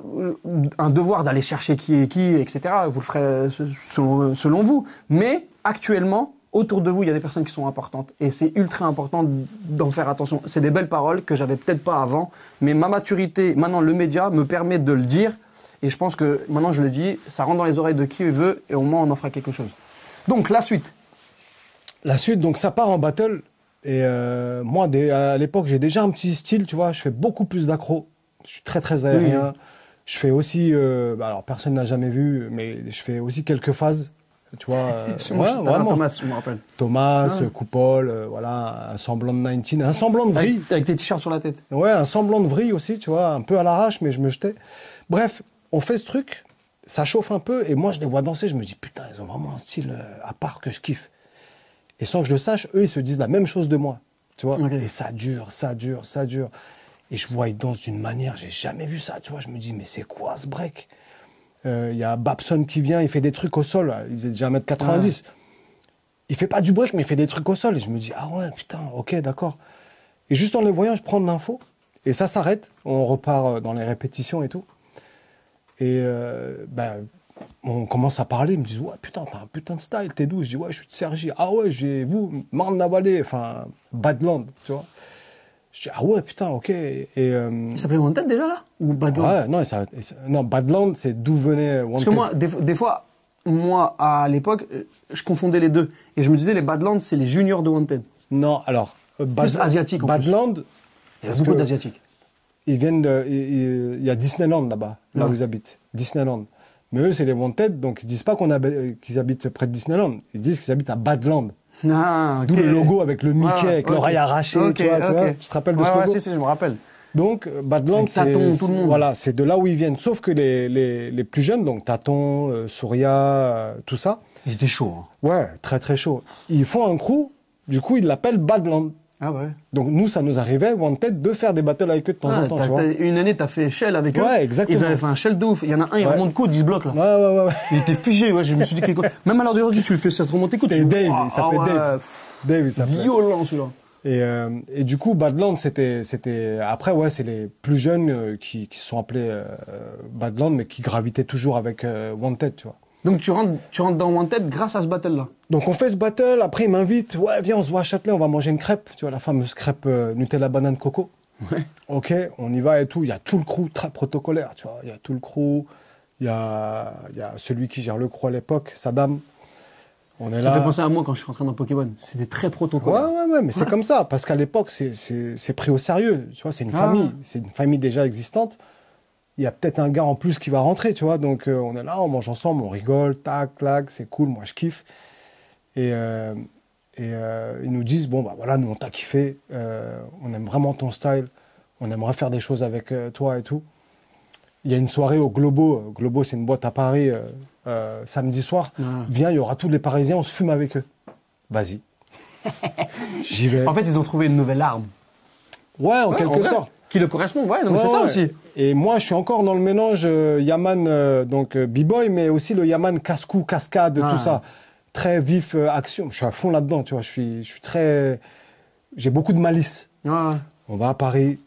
un devoir d'aller chercher qui est qui, etc. Vous le ferez selon vous. Mais actuellement, autour de vous, il y a des personnes qui sont importantes. Et c'est ultra important d'en faire attention. C'est des belles paroles que j'avais peut-être pas avant. Mais ma maturité, maintenant le média, me permet de le dire. Et je pense que maintenant je le dis, ça rentre dans les oreilles de qui veut et au moins on en fera quelque chose. Donc la suite. La suite, donc ça part en battle. Et moi, à l'époque, j'ai déjà un petit style, tu vois. Je fais beaucoup plus d'accro. Je suis très, très aérien. Oui. Je fais aussi, alors personne n'a jamais vu, mais je fais aussi quelques phases. Tu vois, vraiment. Thomas, je me rappelle. Thomas, coupole, voilà, un semblant de 19, un semblant de vrille. Avec tes t-shirts sur la tête. Ouais, un semblant de vrille aussi, tu vois, un peu à l'arrache, mais je me jetais. Bref, on fait ce truc, ça chauffe un peu, et moi, je les vois danser, je me dis, putain, ils ont vraiment un style à part que je kiffe. Et sans que je le sache, eux, ils se disent la même chose de moi, tu vois. Okay. Et ça dure. Et je vois, ils dansent d'une manière, j'ai jamais vu ça, tu vois. Je me dis, mais c'est quoi ce break? Il y a Babson qui vient, il fait des trucs au sol, il faisait déjà 1m90. Il fait pas du break, mais il fait des trucs au sol. Et je me dis, ah ouais, putain, ok, d'accord. Et juste en les voyant, je prends de l'info. Et ça s'arrête, on repart dans les répétitions et tout. Et on commence à parler, ils me disent, ouais, putain, t'as un putain de style, t'es d'où? Je dis, ouais, je suis de Cergy. Ah ouais, Marne-la-Vallée, enfin, Badland, tu vois. Je dis, ah ouais, putain, ok. Il s'appelait Wanted déjà, là? Ou Badland? Ouais, non, Badland, c'est d'où venait Wanted. Parce que moi, des fois, à l'époque, je confondais les deux. Et je me disais, les Badland, c'est les juniors de Wanted. Non, alors, plus asiatique en Badland, plus. Il y a beaucoup d'asiatiques. Ils viennent il y a Disneyland là-bas, là où ils habitent. Disneyland. Mais eux, c'est les Wanted, donc ils disent pas qu'ils habitent près de Disneyland. Ils disent qu'ils habitent à Badland. Ah, okay. D'où le logo avec le Mickey, avec l'oreille arrachée, tu vois. Tu te rappelles de ce logo? Si, je me rappelle. Donc, Badland, c'est de là où ils viennent. Sauf que les plus jeunes, donc Taton, Souria, tout ça. Ils étaient chauds. Hein. Ouais, très très chauds. Ils font un crew Du coup, ils l'appellent Badland. Ah ouais. Donc nous, ça nous arrivait, Wanted, de faire des battles avec eux de temps en temps, tu vois. Une année, t'as fait Shell avec eux. Ouais, exactement. Ils avaient fait un Shell de ouf. Il y en a un, il remonte coude, il se bloque là. Ouais. Il était figé, ouais. Je me suis dit, même à l'heure d'aujourd'hui, tu le fais ça te remonter coude. C'était Dave, il s'appelait Dave. Dave, il s'appelait. Violent celui-là. Et du coup, Badland, c'était. Après, ouais, c'est les plus jeunes qui se sont appelés Badland, mais qui gravitaient toujours avec Wanted, tu vois. Donc tu rentres dans Wanted grâce à ce battle-là. Donc on fait ce battle, après il m'invite, ouais, viens, on se voit à Châtelet, on va manger une crêpe, tu vois, la fameuse crêpe Nutella banane coco. Ouais. Ok, on y va et tout, il y a tout le crew très protocolaire, tu vois, il y a tout le crew, il y a celui qui gère le crew à l'époque, Saddam. On est là. Ça fait penser à moi quand je suis rentré dans Pokémon. C'était très protocolaire. Ouais, mais c'est comme ça, parce qu'à l'époque, c'est pris au sérieux, tu vois, c'est une famille, c'est une famille déjà existante. Il y a peut-être un gars en plus qui va rentrer, tu vois. Donc, on est là, on mange ensemble, on rigole, tac, clac, c'est cool, moi, je kiffe. Et ils nous disent, bon, bah voilà, nous, on t'a kiffé, on aime vraiment ton style, on aimerait faire des choses avec toi et tout. Il y a une soirée au Globo. Globo, c'est une boîte à Paris, samedi soir. Viens, il y aura tous les Parisiens, on se fume avec eux. Vas-y. J'y vais. En fait, ils ont trouvé une nouvelle arme. Ouais, en quelque sorte. Qui le correspond, ouais, donc c'est ça aussi. Et moi, je suis encore dans le mélange Yaman, donc B-boy, mais aussi le Yaman casse-cou, cascade, tout ça. Très vif, action. Je suis à fond là-dedans, tu vois. Je suis très... J'ai beaucoup de malice. Ouais. On va à Paris.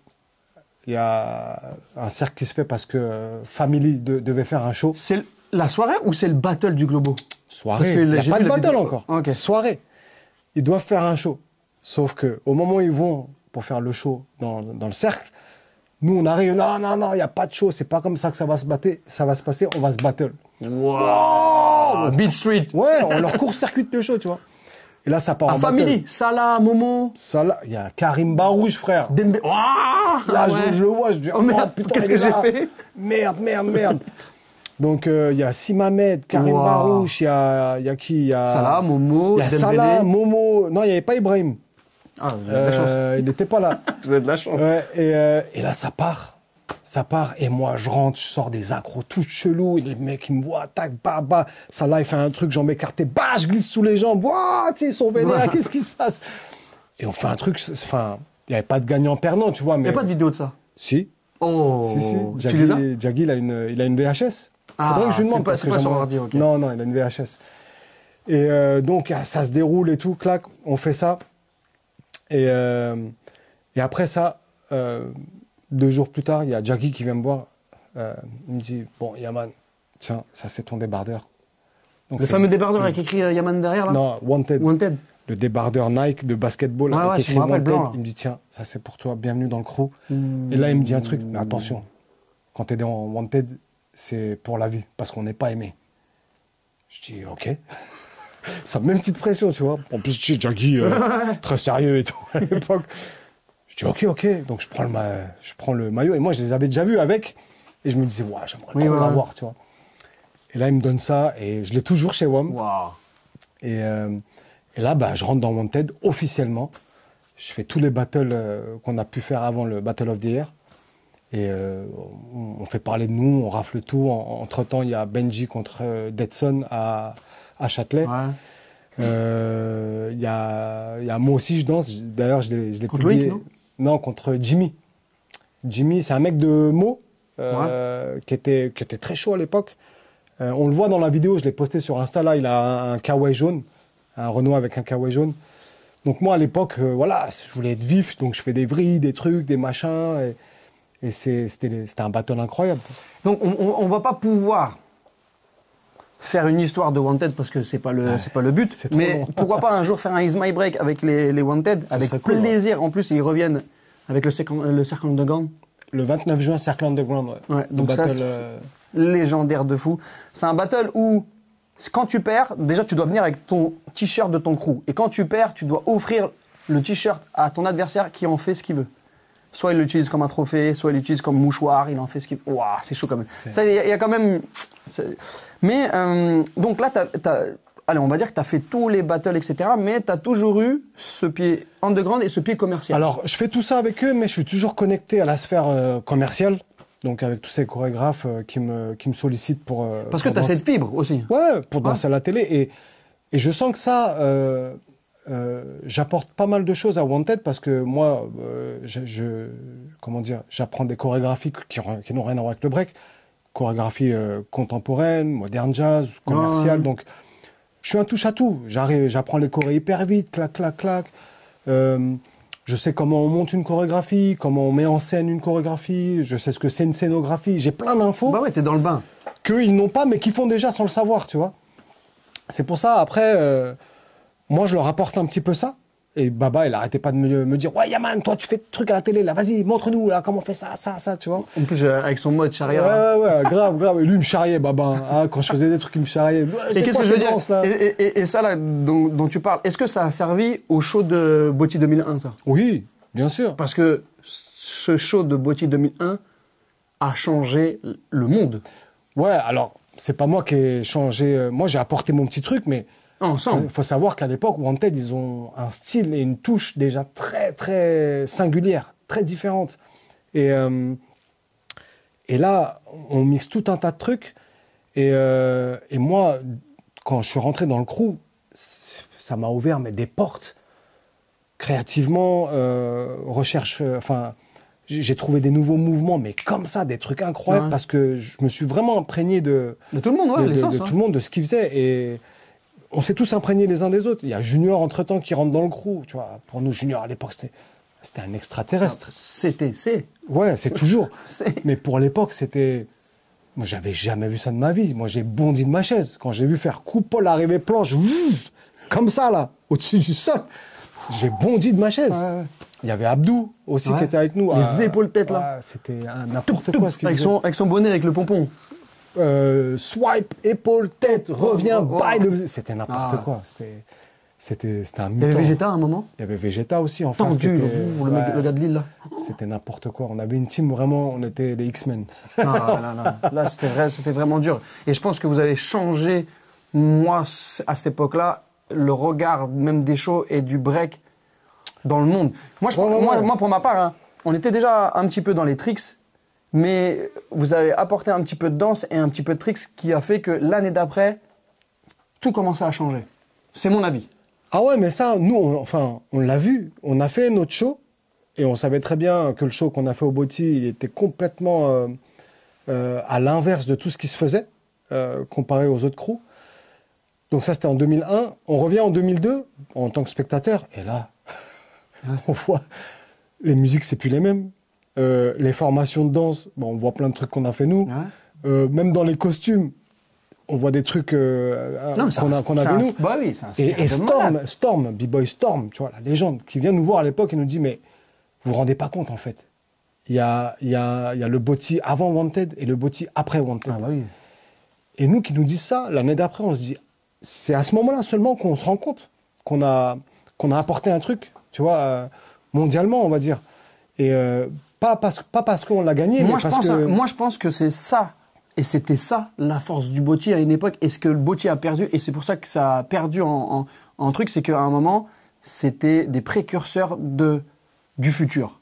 Il y a un cercle qui se fait parce que Family devait faire un show. C'est la soirée ou c'est le battle du Globo? Soirée. Il n'y a pas de battle encore. Okay. Soirée. Ils doivent faire un show. Sauf que au moment où ils vont pour faire le show dans le cercle, nous, on arrive, non, il n'y a pas de show, c'est pas comme ça que ça va se passer, on va se battle. Wow, Beat Street. Ouais, on leur court-circuite le show, tu vois. Et là, ça part en battle. Family, Salah, Momo. Salah, il y a Karim Barouche, frère. Dembe. Là, je le vois, je dis, oh merde, putain, qu'est-ce que j'ai fait? Merde. Donc, il y a Simamed, Karim Barouche, il y a qui? Il y a Salah, Momo, il y a Salah, Momo. Non, il n'y avait pas Ibrahim. Ah, vous avez de la chance. Il n'était pas là. Vous avez de la chance. Ouais, et là, ça part. Et moi, je rentre, je sors des accros tout chelous. Et les mecs, ils me voient, tac, bah. Ça, là, il fait un truc, jambes écartées, bah, je glisse sous les jambes. Waouh, ils sont vénères, qu'est-ce qui se passe? Et on fait un truc, enfin, il n'y avait pas de gagnant-perdant, tu vois. Mais... Il n'y a pas de vidéo de ça? Si. Oh. Si. Jaggy, il a une VHS. Ah, faudrait que je lui demande parce que pas sur ordi, okay. Non, il a une VHS. Et donc, ça se déroule et tout, clac, on fait ça. Et après ça, 2 jours plus tard, il y a Jaggy qui vient me voir. Il me dit, bon, Yaman, tiens, ça c'est ton débardeur. Donc, le fameux débardeur avec écrit Yaman derrière, là? Non, Wanted. Le débardeur Nike de basketball avec écrit Wanted. Blanc, il me dit, tiens, ça c'est pour toi, bienvenue dans le crew. Et là, il me dit un truc, mais attention, quand tu es dans Wanted, c'est pour la vie, parce qu'on n'est pas aimé. Je dis, ok. Ça me met une petite pression, tu vois. En plus, je dis, Jaggy, très sérieux et tout, à l'époque. Je dis, ok. Donc, je prends le maillot. Et moi, je les avais déjà vus avec. Et je me disais, ouais, j'aimerais trop l'avoir, tu vois. Et là, il me donne ça. Et je l'ai toujours chez WOM. Wow. Et là, bah, je rentre dans Wanted officiellement. Je fais tous les battles qu'on a pu faire avant le Battle of the Year. Et on fait parler de nous, on rafle tout. Entre-temps, il y a Benji contre Deadson à Châtelet. Il y a moi aussi, je danse. D'ailleurs, je l'ai publié. Non, contre Jimmy. Jimmy, c'est un mec de Meaux qui était très chaud à l'époque. On le voit dans la vidéo, je l'ai posté sur Insta. Là, il a un kawaii jaune, un Renault avec un kawaii jaune. Donc moi, à l'époque, voilà, je voulais être vif. Donc je fais des vrilles, des trucs, des machins. Et c'était un battle incroyable. Donc on va pas pouvoir faire une histoire de Wanted parce que c'est pas le but. Mais pourquoi pas un jour faire un Is My Break avec les Wanted, avec plaisir. En plus, ils reviennent avec le Cercle Underground. Le 29 juin, Cercle Underground. Ouais, donc battle, ça, légendaire de fou. C'est un battle où, quand tu perds, déjà tu dois venir avec ton t-shirt de ton crew. Et quand tu perds, tu dois offrir le t-shirt à ton adversaire qui en fait ce qu'il veut. Soit il l'utilise comme un trophée, soit il l'utilise comme mouchoir, il en fait ce qu'il veut. Waouh, c'est chaud quand même. Ça, il y a quand même... Mais, donc là, allez, on va dire que tu as fait tous les battles, etc. Mais tu as toujours eu ce pied underground et ce pied commercial. Alors, je fais tout ça avec eux, mais je suis toujours connecté à la sphère commerciale. Donc, avec tous ces chorégraphes qui me sollicitent pour... Parce que tu as cette fibre aussi. Ouais, pour danser à la télé. Et je sens que ça... j'apporte pas mal de choses à Wanted parce que moi, comment dire, j'apprends des chorégraphies qui n'ont rien à voir avec le break, chorégraphie contemporaine, moderne jazz, commerciale, donc je suis un touche-à-tout. J'apprends les chorés hyper vite, clac, clac, clac. Je sais comment on monte une chorégraphie, comment on met en scène une chorégraphie, je sais ce que c'est une scénographie, j'ai plein d'infos. Bah ouais, t'es dans le bain. Qu'ils n'ont pas, mais qu'ils font déjà sans le savoir, tu vois. C'est pour ça, après, moi, je leur apporte un petit peu ça. Et Baba, il arrêtait pas de me dire « Ouais, Yaman, toi, tu fais des trucs à la télé, là, vas-y, montre-nous, là, comment on fait ça, tu vois. » En plus, avec son mode charia. Ouais, grave. Et lui, il me charriait, Baba. Hein. Quand je faisais des trucs, il me charriait. Et qu'est-ce que je veux dire là et ça, là, dont tu parles, est-ce que ça a servi au show de Botti 2001, ça? Oui, bien sûr. Parce que ce show de Botti 2001 a changé le monde. Ouais, alors, c'est pas moi qui ai changé. Moi, j'ai apporté mon petit truc, mais ensemble. Il faut savoir qu'à l'époque, Wanted, ils ont un style et une touche déjà très, très singulière, très différente. Et là, on mixe tout un tas de trucs. Et moi, quand je suis rentré dans le crew, ça m'a ouvert des portes. Créativement, recherche... Enfin, j'ai trouvé des nouveaux mouvements, mais comme ça, des trucs incroyables, parce que je me suis vraiment imprégné de tout le monde, de tout le monde, de ce qu'ils faisaient. Et on s'est tous imprégnés les uns des autres. Il y a Junior, entre-temps, qui rentre dans le crew. Tu vois, pour nous, Junior, à l'époque, c'était un extraterrestre. Ouais, c'est toujours. Mais pour l'époque, c'était... Moi, j'avais jamais vu ça de ma vie. Moi, j'ai bondi de ma chaise. Quand j'ai vu faire coupole, arriver planche, comme ça, là, au-dessus du sol, j'ai bondi de ma chaise. Ouais. Il y avait Abdou aussi qui était avec nous. Les épaules-têtes, là. C'était n'importe quoi ce qu'il faisait. Avec son bonnet, avec le pompon. Swipe, épaule, tête, revient, bail. C'était n'importe quoi. C'était un mutant. Il y avait Vegeta à un moment. Il y avait Vegeta aussi en face. Tendu, le gars de Lille, là. C'était n'importe quoi. On avait une team vraiment, on était les X-Men. Là, c'était vraiment dur. Et je pense que vous avez changé, moi, à cette époque-là, le regard même des shows et du break dans le monde. Moi, moi pour ma part, hein, on était déjà un petit peu dans les tricks, mais vous avez apporté un petit peu de danse et un petit peu de tricks qui a fait que l'année d'après, tout commençait à changer. C'est mon avis. Ah ouais, mais ça, nous, on l'a vu. On a fait notre show et on savait très bien que le show qu'on a fait au Botti, il était complètement à l'inverse de tout ce qui se faisait comparé aux autres crews. Donc ça, c'était en 2001. On revient en 2002 en tant que spectateur et là, on voit les musiques, c'est plus les mêmes. Les formations de danse, on voit plein de trucs qu'on a fait nous. Même dans les costumes, on voit des trucs qu'on avait nous. Bah oui, et Storm, B-Boy Storm, tu vois, la légende, qui vient nous voir à l'époque et nous dit, mais vous vous rendez pas compte en fait. Il y a le Botti avant Wanted et le Botti après Wanted. Ah bah oui. Et nous qui nous disent ça, l'année d'après, on se dit, c'est à ce moment-là seulement qu'on se rend compte qu'on a apporté un truc, tu vois, mondialement, on va dire. Et pas parce qu'on l'a gagné, mais parce que... Moi, je pense que c'est ça. Et c'était ça, la force du Botti à une époque. Et ce que le Botti a perdu, et c'est pour ça que ça a perdu en truc, c'est qu'à un moment, c'était des précurseurs du futur.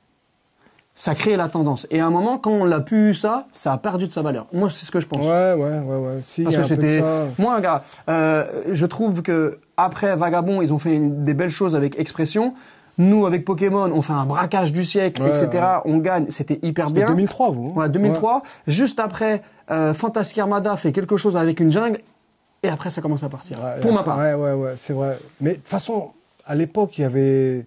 Ça créait la tendance. Et à un moment, quand on l'a pu ça a perdu de sa valeur. Moi, c'est ce que je pense. Ouais. Si, parce que c'était... Moi, gars, je trouve que après Vagabond, ils ont fait des belles choses avec Expression. Nous, avec Pokémon, on fait un braquage du siècle, etc. Ouais. On gagne. C'était hyper bien. C'était 2003, vous. Voilà, 2003. Ouais. Juste après, Fantasy Armada fait quelque chose avec une jungle. Et après, ça commence à partir. Ouais, pour ma part. Ouais, c'est vrai. Mais de toute façon, à l'époque, il y avait...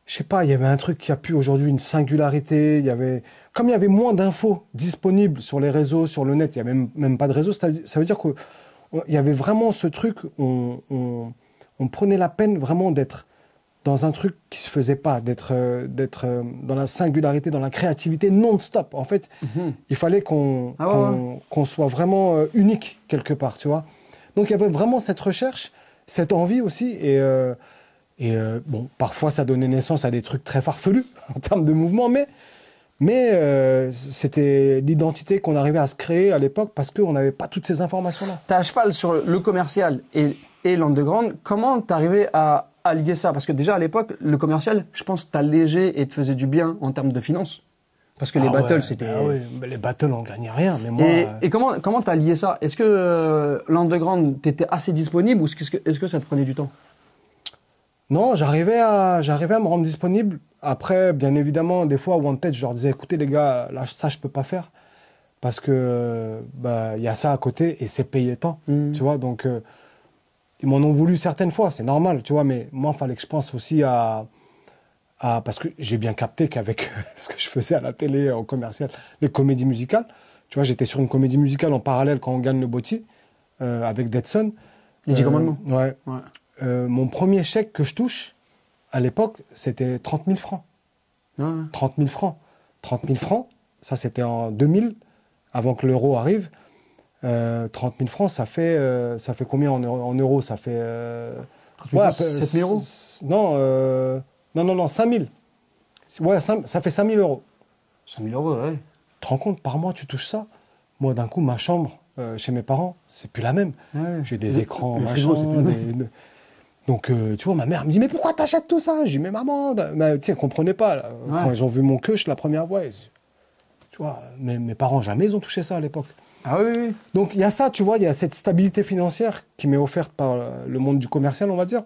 Je sais pas, il y avait un truc qui a pu aujourd'hui une singularité. Comme il y avait moins d'infos disponibles sur les réseaux, sur le net, il y a même pas de réseau. Ça veut dire qu'il y avait vraiment ce truc. On prenait la peine vraiment d'être dans un truc qui se faisait pas, d'être dans la singularité, dans la créativité non-stop. En fait, il fallait qu'on soit vraiment unique quelque part, tu vois. Donc il y avait vraiment cette recherche, cette envie aussi, et bon, parfois ça donnait naissance à des trucs très farfelus en termes de mouvement, mais c'était l'identité qu'on arrivait à se créer à l'époque parce qu'on n'avait pas toutes ces informations-là. T'as à cheval sur le commercial et l'underground. Comment t'arrivais à allier ça? Parce que déjà à l'époque, le commercial, je pense, t'allégeait et te faisait du bien en termes de finances. Parce que les battles, c'était... Ah oui, mais les battles, on gagnait rien. Mais moi, et comment t'as lié ça? Est-ce que l'underground, t'étais assez disponible ou est-ce que ça te prenait du temps? Non, j'arrivais à me rendre disponible. Après, bien évidemment, des fois, Wanted, je leur disais, écoutez les gars, là, ça, je peux pas faire. Parce que bah, y a ça à côté et c'est payé tant, tu vois. Donc, ils m'en ont voulu certaines fois, c'est normal, tu vois. Mais moi, il fallait que je pense aussi parce que j'ai bien capté qu'avec ce que je faisais à la télé, au commercial, les comédies musicales, tu vois, j'étais sur une comédie musicale en parallèle quand on gagne le Boti, avec Deadson. Les 10 commandements. Ouais. Mon premier chèque que je touche, à l'époque, c'était 30 000 francs. Ouais. 30 000 francs. 30 000 francs, ça c'était en 2000, avant que l'euro arrive. 30 000 francs, ça fait combien en euros? Ça fait... 7 000 euros? Non, 5 000. Ouais, ça fait 5 000 euros. 5 000 euros, ouais. Tu te rends compte, par mois, tu touches ça? Moi, d'un coup, ma chambre, chez mes parents, c'est plus la même. Ouais. J'ai des écrans, le machin, frigo, c'est plus le même. Donc, tu vois, ma mère me dit, mais pourquoi t'achètes tout ça? Je dis, mais maman, mais, tu sais, elle comprenait pas. Là. Ouais. Quand ils ont vu mon queuche la première fois, tu vois, mes parents, jamais ils ont touché ça à l'époque. Ah oui, oui. Donc, il y a ça, tu vois, il y a cette stabilité financière qui m'est offerte par le monde du commercial, on va dire.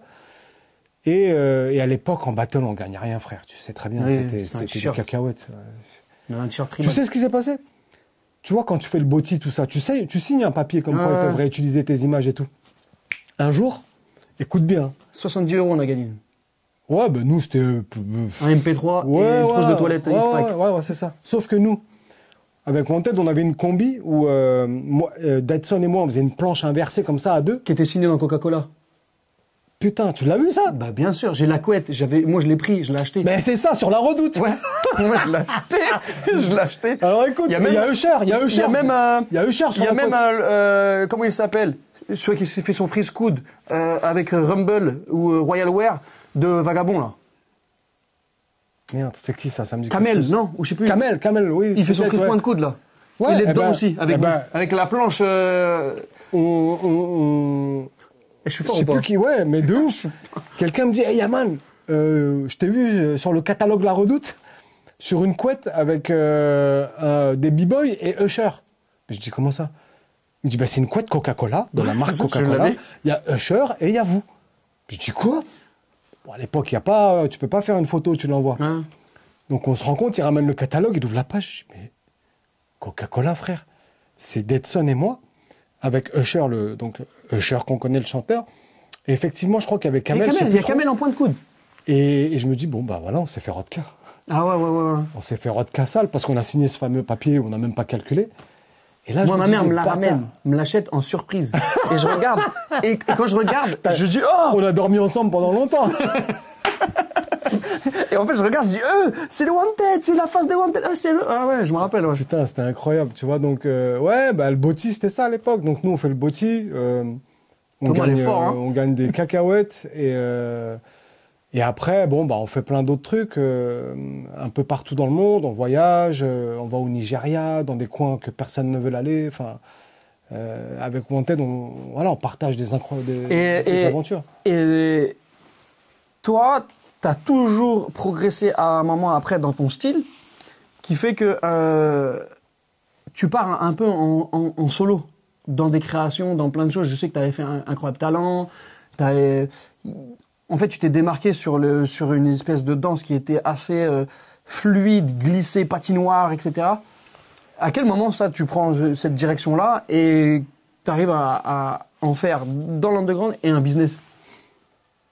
Et à l'époque, en battle, on gagnait rien, frère. Tu sais très bien, Oui, c'était des cacahuètes. Un t-shirt Tu sais ce qui s'est passé? Tu vois, quand tu fais le Boti, tout ça, tu signes un papier comme quoi ils peuvent réutiliser tes images et tout. Un jour, écoute bien. 70 euros, on a gagné. Ouais, ben nous, c'était... Un MP3 et une trousse de toilette X-Pack. Ouais, c'est ça. Sauf que nous, avec Wanted, on avait une combi où Deadson et moi, on faisait une planche inversée comme ça à deux. Qui était signé dans Coca-Cola. Putain, tu l'as vu ça? Bah bien sûr, j'ai la couette, moi je l'ai pris, je l'ai acheté. Ben c'est ça, sur la Redoute. Ouais, moi je l'ai acheté, je l'ai acheté. Alors écoute, il y a Usher, il y a Usher. Il y a même un... Il y a Usher sur Il y a la même côte. un... comment il s'appelle? Celui qui s'est fait son freeze coude avec Rumble ou Royal Wear de Vagabond là. Merde, c'était qui ça? Ça me dit Kamel, quelque chose. non? Ou je sais plus. Kamel, oui. Il fait son peut-être, freeze point de coude là. Ouais, il est eh dedans ben, aussi, avec, avec la planche... Je suis fort je sais ou pas? plus qui, ouais, mais de ouf. Quelqu'un me dit, hey Yaman, je t'ai vu sur le catalogue La Redoute, sur une couette avec des b-boys et Usher. Je dis, comment ça? Il me dit, bah, c'est une couette Coca-Cola, de la marque Coca-Cola. Il y a Usher et il y a vous. Je dis, quoi? Bon, à l'époque, il y a pas, tu peux pas faire une photo, tu l'envoies. Hein? Donc on se rend compte, il ramène le catalogue, il ouvre la page. Je dis, mais Coca-Cola, frère, c'est Deadson et moi, avec Usher, donc Usher qu'on connaît, le chanteur. Et effectivement, je crois qu'il y avait Kamel. Il y a Kamel en point de coude. Et je me dis, bon, bah voilà, on s'est fait rodka. Ah ouais. On s'est fait rodka sale parce qu'on a signé ce fameux papier où on n'a même pas calculé. Et là, moi, ma mère me la bâtard. ramène, me l'achète en surprise. Et je regarde. Et quand je regarde, je dis, oh! On a dormi ensemble pendant longtemps. Et en fait, je regarde, je dis, c'est le Wanted, c'est la face de Wanted. Ah ouais, je me rappelle, ouais. Putain, c'était incroyable, tu vois. Donc, ouais, bah, le Boti, c'était ça à l'époque. Donc, nous, on fait le Boti. On gagne des cacahuètes. Et après, bon, bah, on fait plein d'autres trucs, un peu partout dans le monde. On voyage, on va au Nigeria, dans des coins que personne ne veut aller. Enfin, avec Wanted, on partage des aventures. Et toi, tu as toujours progressé à un moment après dans ton style, qui fait que tu pars un peu en solo, dans des créations, dans plein de choses. Je sais que tu avais fait un Incroyable Talent. En fait, tu t'es démarqué sur une espèce de danse qui était assez fluide, glissée, patinoire, etc. À quel moment, ça, tu prends cette direction-là et tu arrives à en faire dans l'underground et un business?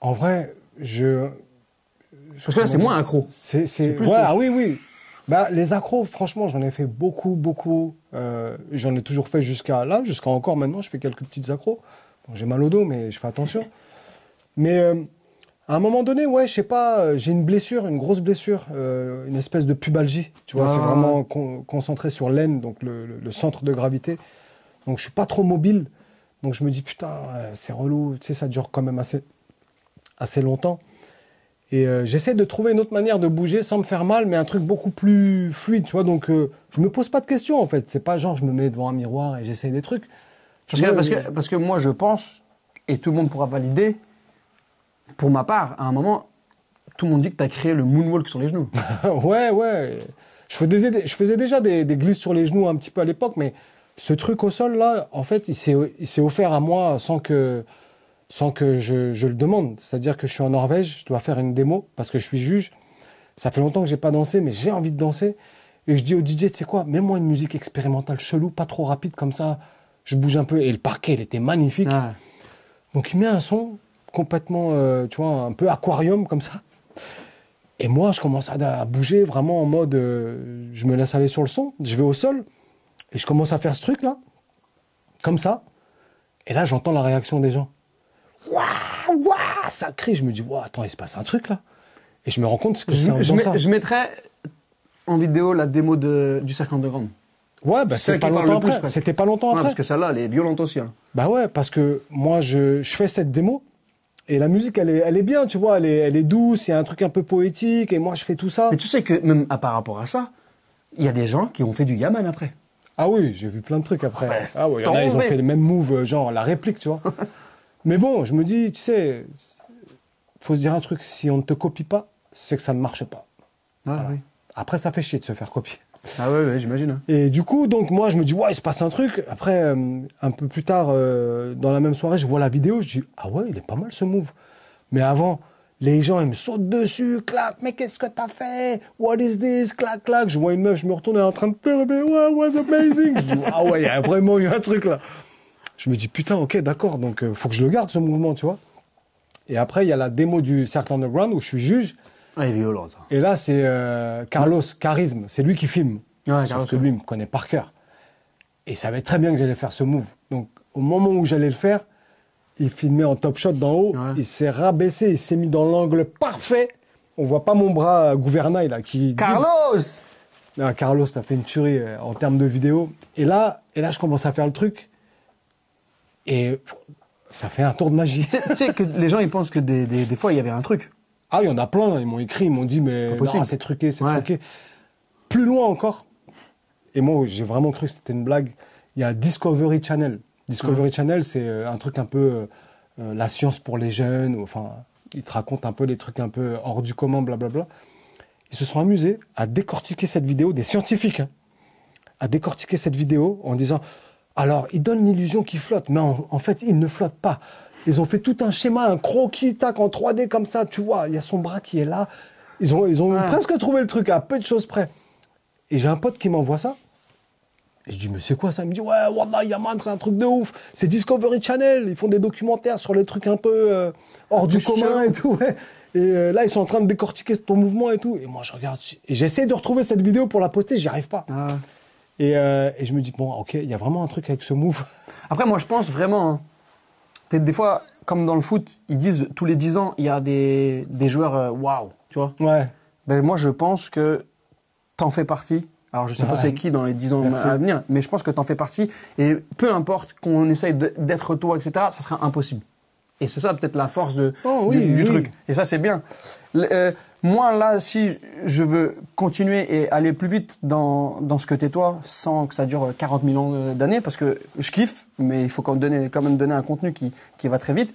En vrai, parce que là, c'est moins accro. Oui. Bah, les accros, franchement, j'en ai fait beaucoup. J'en ai toujours fait jusqu'à encore maintenant, je fais quelques petites accros. Bon, j'ai mal au dos, mais je fais attention. Mais à un moment donné, ouais, je sais pas, j'ai une blessure, une grosse blessure, une espèce de pubalgie. Tu vois, c'est vraiment concentré sur l'aine, donc le centre de gravité. Donc, je suis pas trop mobile. Donc, je me dis, putain, c'est relou. Tu sais, ça dure quand même assez longtemps. Et j'essaie de trouver une autre manière de bouger sans me faire mal, mais un truc beaucoup plus fluide, tu vois. Donc, je me pose pas de questions, en fait. C'est pas genre, je me mets devant un miroir et j'essaie des trucs. Parce que moi, je pense, et tout le monde pourra valider, pour ma part, à un moment, tout le monde dit que tu as créé le moonwalk sur les genoux. Ouais. Je faisais déjà des glisses sur les genoux un petit peu à l'époque, mais ce truc au sol, là, en fait, il s'est offert à moi sans que sans que je le demande. C'est-à-dire que je suis en Norvège, je dois faire une démo parce que je suis juge. Ça fait longtemps que j'ai pas dansé, mais j'ai envie de danser. Et je dis au DJ, tu sais quoi, mets-moi une musique expérimentale chelou, pas trop rapide, comme ça, je bouge un peu. Et le parquet, il était magnifique. Ouais. Donc il met un son complètement, tu vois, un peu aquarium, comme ça. Et moi, je commence à bouger vraiment en mode, je me laisse aller sur le son, je vais au sol, et je commence à faire ce truc-là, comme ça. Et là, j'entends la réaction des gens. Waouh, waouh, ça crie. Je me dis, waouh, attends, il se passe un truc là. Et je me rends compte que c'est en faisant ça. Je mettrais en vidéo la démo du Cercle Underground. Ouais, bah, c'est pas longtemps après. C'était pas longtemps après. Parce que celle-là, elle est violente aussi. Hein. Bah ouais, parce que moi, je fais cette démo. Et la musique, elle est bien, tu vois, elle est douce, il y a un truc un peu poétique, et moi, je fais tout ça. Mais tu sais que même par rapport à ça, il y a des gens qui ont fait du Yaman après. Ah oui, j'ai vu plein de trucs après. Ouais, Ah ouais, il y en a, ils ont fait les mêmes moves, genre la réplique, tu vois. Mais bon, je me dis, tu sais, faut se dire un truc, si on ne te copie pas, c'est que ça ne marche pas. Ah, Voilà. oui. Après, ça fait chier de se faire copier. Ah ouais, j'imagine. Hein. Et du coup, donc moi, je me dis, ouais, il se passe un truc. Après, un peu plus tard, dans la même soirée, je vois la vidéo, je dis, ah ouais, il est pas mal ce move. Mais avant, les gens, ils me sautent dessus, clac, mais qu'est-ce que t'as fait? What is this? Clac, clac. Je vois une meuf, je me retourne, elle est en train de pleurer, mais ouais, was amazing. Je dis, ah ouais, il y a vraiment eu un truc là. Je me dis, putain, ok, d'accord, donc faut que je le garde ce mouvement, tu vois. Et après, il y a la démo du Cercle Underground où je suis juge. Ah, il est violent, ça. Et là, c'est Carlos, Charisme, c'est lui qui filme. Ouais, Sauf Carlos, que lui, il me connaît par cœur. Et il savait très bien que j'allais faire ce move. Donc, au moment où j'allais le faire, il filmait en top shot d'en haut. Ouais. Il s'est rabaissé, il s'est mis dans l'angle parfait. On voit pas mon bras gouvernail là qui. Carlos! Ah, Carlos, t'as fait une tuerie en termes de vidéo. Et là, je commence à faire le truc. Et ça fait un tour de magie. Tu sais que les gens, ils pensent que des fois, il y avait un truc. Ah, il y en a plein. Ils m'ont écrit, ils m'ont dit, mais non, c'est truqué, c'est truqué. Plus loin encore, et moi j'ai vraiment cru que c'était une blague, il y a Discovery Channel. Discovery Channel, c'est un truc un peu la science pour les jeunes, enfin, ils te racontent un peu les trucs un peu hors du commun, blablabla. Ils se sont amusés à décortiquer cette vidéo, des scientifiques, hein, à décortiquer cette vidéo en disant, alors, ils donnent l'illusion qu'il flotte, mais en fait, il ne flotte pas. Ils ont fait tout un schéma, un croquis, tac, en 3D comme ça, tu vois, il y a son bras qui est là. Ils ont presque trouvé le truc à peu de choses près. Et j'ai un pote qui m'envoie ça. Et je dis, mais c'est quoi ça? Il me dit, ouais, Wallah, Yaman, c'est un truc de ouf. C'est Discovery Channel. Ils font des documentaires sur les trucs un peu hors du commun et tout. Ouais. Et là, ils sont en train de décortiquer ton mouvement et tout. Et moi, je regarde. Et j'essaie de retrouver cette vidéo pour la poster. J'y arrive pas. Ah. Et je me dis, bon, ok, il y a vraiment un truc avec ce move. Après, moi, je pense vraiment. Hein, peut-être des fois, comme dans le foot, ils disent tous les 10 ans, il y a des joueurs waouh, tu vois. Ouais. Ben, moi, je pense que t'en fais partie. Alors, je sais pas c'est qui dans les 10 ans à venir, mais je pense que t'en fais partie. Et peu importe qu'on essaye d'être toi, etc., ça sera impossible. Et c'est ça peut-être la force du truc. Et ça, c'est bien. Moi, là, si je veux continuer et aller plus vite dans ce que t'es toi, sans que ça dure 40 000 ans d'années, parce que je kiffe, mais il faut quand même donner un contenu qui va très vite,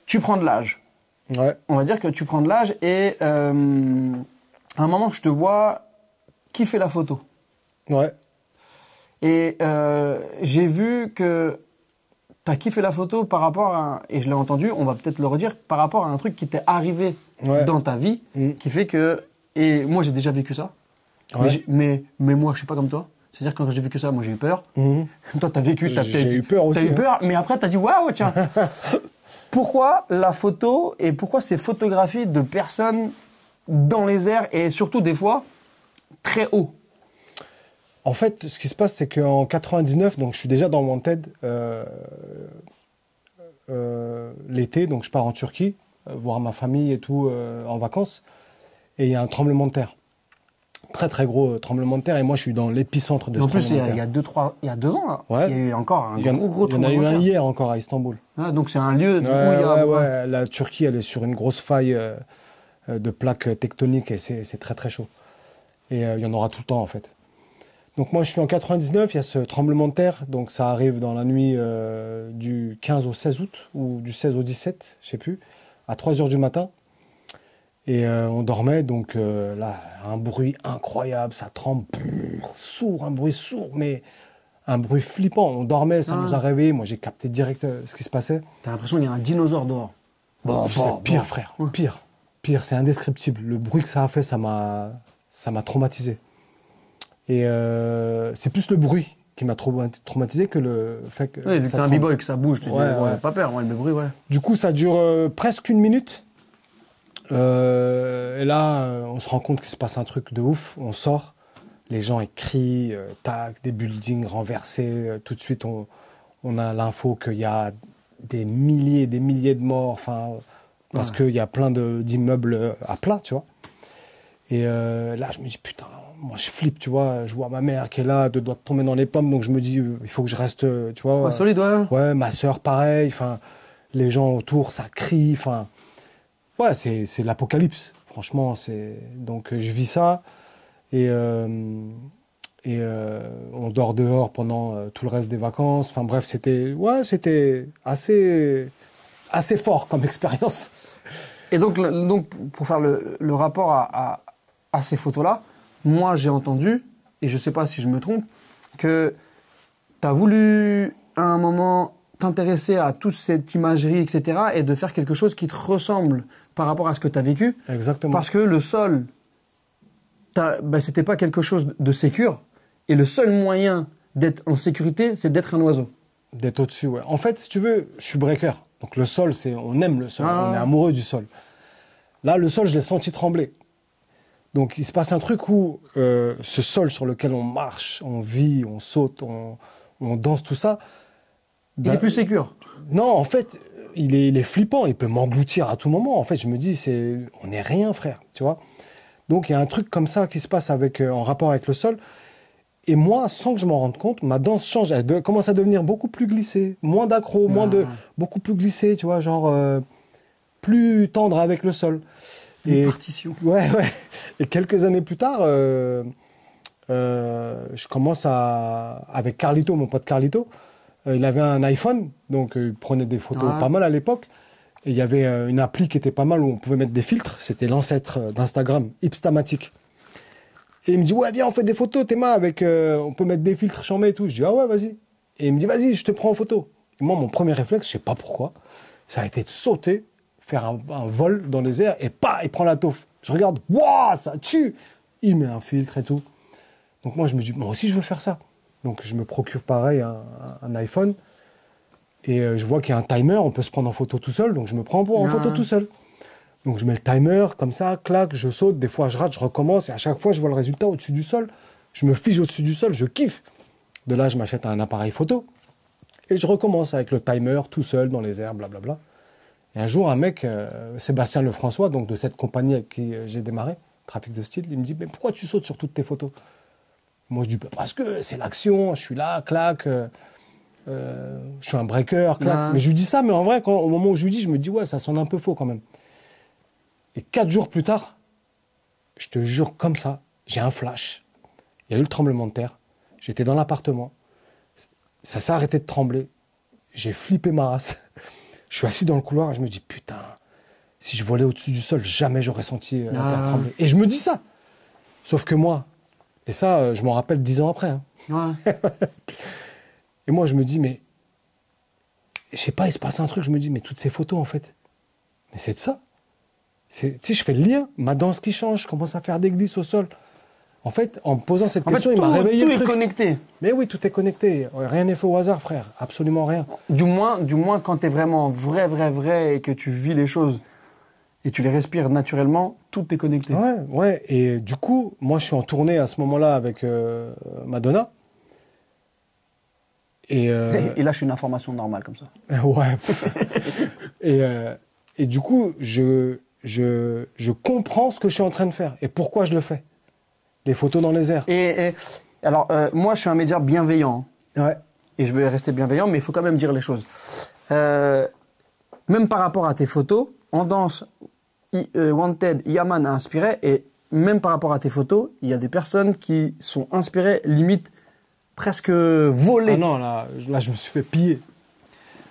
tu prends de l'âge. Ouais. On va dire que tu prends de l'âge et à un moment, je te vois kiffer la photo. Ouais. Et j'ai vu que tu as kiffé la photo par rapport à, et je l'ai entendu, on va peut-être le redire, par rapport à un truc qui t'est arrivé dans ta vie, qui fait que, et moi j'ai déjà vécu ça, mais moi je suis pas comme toi. C'est-à-dire que quand j'ai vécu ça, moi j'ai eu peur. Toi t'as vécu, j'ai eu peur aussi. T'as eu peur, mais après t'as dit waouh, tiens. Pourquoi la photo et pourquoi ces photographies de personnes dans les airs et surtout des fois très haut? En fait, ce qui se passe, c'est qu'en 99, donc je suis déjà dans Wanted l'été, donc je pars en Turquie, voir ma famille et tout en vacances, et il y a un tremblement de terre. Très très gros tremblement de terre, et moi je suis dans l'épicentre de ce tremblement de terre. En plus, il y a 2 ans, là. Ouais. Il y a eu encore un gros tremblement de terre. Il y en a eu un hier encore à Istanbul. Ah, donc c'est un lieu où il y a... La Turquie, elle est sur une grosse faille de plaques tectoniques, et c'est très très chaud. Et il y en aura tout le temps en fait. Donc moi je suis en 99, il y a ce tremblement de terre, donc ça arrive dans la nuit du 15 au 16 août, ou du 16 au 17, je sais plus, à 3 heures du matin. Et on dormait, donc là, un bruit incroyable, ça tremble, sourd, un bruit sourd, mais un bruit flippant. On dormait, ça nous a réveillés. Moi, j'ai capté direct ce qui se passait. T'as l'impression qu'il y a un dinosaure dehors. C'est pire, frère. Pire. Pire, c'est indescriptible. Le bruit que ça a fait, ça m'a traumatisé. Et c'est plus le bruit qui m'a traumatisé que le fait que. Oui, vu que t'es un b-boy, que ça bouge, tu dis, pas peur, le bruit, ouais. Du coup, ça dure presque 1 minute. Et là, on se rend compte qu'il se passe un truc de ouf. On sort, les gens ils crient, tac, des buildings renversés. Tout de suite, on a l'info qu'il y a des milliers de morts. Enfin, parce qu'il y a plein d'immeubles à plat, tu vois. Et là, je me dis, putain, moi je flippe, tu vois. Je vois ma mère qui est là, de doigts de tomber dans les pommes. Donc je me dis, il faut que je reste, tu vois. Ouais, solide, ouais. Ouais, ma sœur, pareil. Enfin, les gens autour, ça crie. Enfin, ouais, c'est l'apocalypse. Franchement, donc je vis ça. Et on dort dehors pendant tout le reste des vacances. Enfin bref, c'était assez fort comme expérience. Et donc pour faire le rapport à ces photos-là, moi j'ai entendu, et je ne sais pas si je me trompe, que tu as voulu à un moment t'intéresser à toute cette imagerie, etc., et de faire quelque chose qui te ressemble par rapport à ce que tu as vécu. Exactement. Parce que le sol, c'était pas quelque chose de sécure, et le seul moyen d'être en sécurité, c'est d'être un oiseau. D'être au-dessus, ouais. En fait, si tu veux, je suis breaker. Donc le sol, on aime le sol, on est amoureux du sol. Là, le sol, je l'ai senti trembler. Donc il se passe un truc où ce sol sur lequel on marche, on vit, on saute, on danse, tout ça... Il est plus sécure. Non, en fait, il est flippant, il peut m'engloutir à tout moment. En fait, je me dis, on n'est rien, frère, tu vois. Donc il y a un truc comme ça qui se passe en rapport avec le sol. Et moi, sans que je m'en rende compte, ma danse change. Elle commence à devenir beaucoup plus glissée, moins d'accro, beaucoup plus glissée, tu vois, genre plus tendre avec le sol. Une partition. Ouais. Et quelques années plus tard, je commence avec Carlito, mon pote Carlito. Il avait un iPhone, donc il prenait des photos pas mal à l'époque. Et il y avait une appli qui était pas mal où on pouvait mettre des filtres. C'était l'ancêtre d'Instagram, Hipstamatic. Et il me dit, ouais, viens, on fait des photos, Théma, on peut mettre des filtres, j'en mets et tout. Je dis, ah ouais, vas-y. Et il me dit, vas-y, je te prends en photo. Et moi, mon premier réflexe, je sais pas pourquoi, ça a été de sauter, faire un vol dans les airs, et il prend la taufe. Je regarde, waouh, ça tue. Il met un filtre et tout. Donc moi, je me dis, moi aussi, je veux faire ça. Donc je me procure pareil un iPhone. Et je vois qu'il y a un timer, on peut se prendre en photo tout seul, donc je me prends en photo tout seul. Donc je mets le timer, comme ça, clac, je saute, des fois je rate, je recommence, et à chaque fois je vois le résultat au-dessus du sol. Je me fige au-dessus du sol, je kiffe. De là, je m'achète un appareil photo, et je recommence avec le timer, tout seul, dans les airs, blablabla. Et un jour, un mec, Sébastien Lefrançois, donc de cette compagnie avec qui j'ai démarré, Trafic de Style, il me dit, mais pourquoi tu sautes sur toutes tes photos? Moi, je dis, parce que c'est l'action, je suis là, clac, je suis un breaker, clac. Mais je lui dis ça, mais en vrai, au moment où je lui dis, je me dis, ouais, ça sonne un peu faux quand même. Et 4 jours plus tard, je te jure, comme ça, j'ai un flash. Il y a eu le tremblement de terre. J'étais dans l'appartement. Ça s'est arrêté de trembler. J'ai flippé ma race. Je suis assis dans le couloir et je me dis, putain, si je volais au-dessus du sol, jamais j'aurais senti la terre trembler. Et je me dis ça. Sauf que moi, et ça, je m'en rappelle 10 ans après. Hein. Ouais. Et moi, je me dis, mais je sais pas, il se passe un truc. Je me dis, mais toutes ces photos, en fait, mais c'est de ça. Tu sais, je fais le lien, ma danse qui change, je commence à faire des glisses au sol. En fait, en me posant cette question, il m'a réveillé. Tout est connecté. Mais oui, tout est connecté. Rien n'est fait au hasard, frère. Absolument rien. Du moins quand tu es vraiment vrai et que tu vis les choses et tu les respires naturellement, tout est connecté. Ouais. Et du coup, moi, je suis en tournée à ce moment-là avec Madonna. Et là, je suis une information normale comme ça. Ouais. et du coup, je comprends ce que je suis en train de faire et pourquoi je le fais. Les photos dans les airs. Alors, moi, je suis un média bienveillant. Ouais. Et je veux rester bienveillant, mais il faut quand même dire les choses. Même par rapport à tes photos, en danse, Wanted, Yaman a inspiré, et même par rapport à tes photos, il y a des personnes qui sont inspirées, limite presque volées. Ah non, là, je me suis fait piller.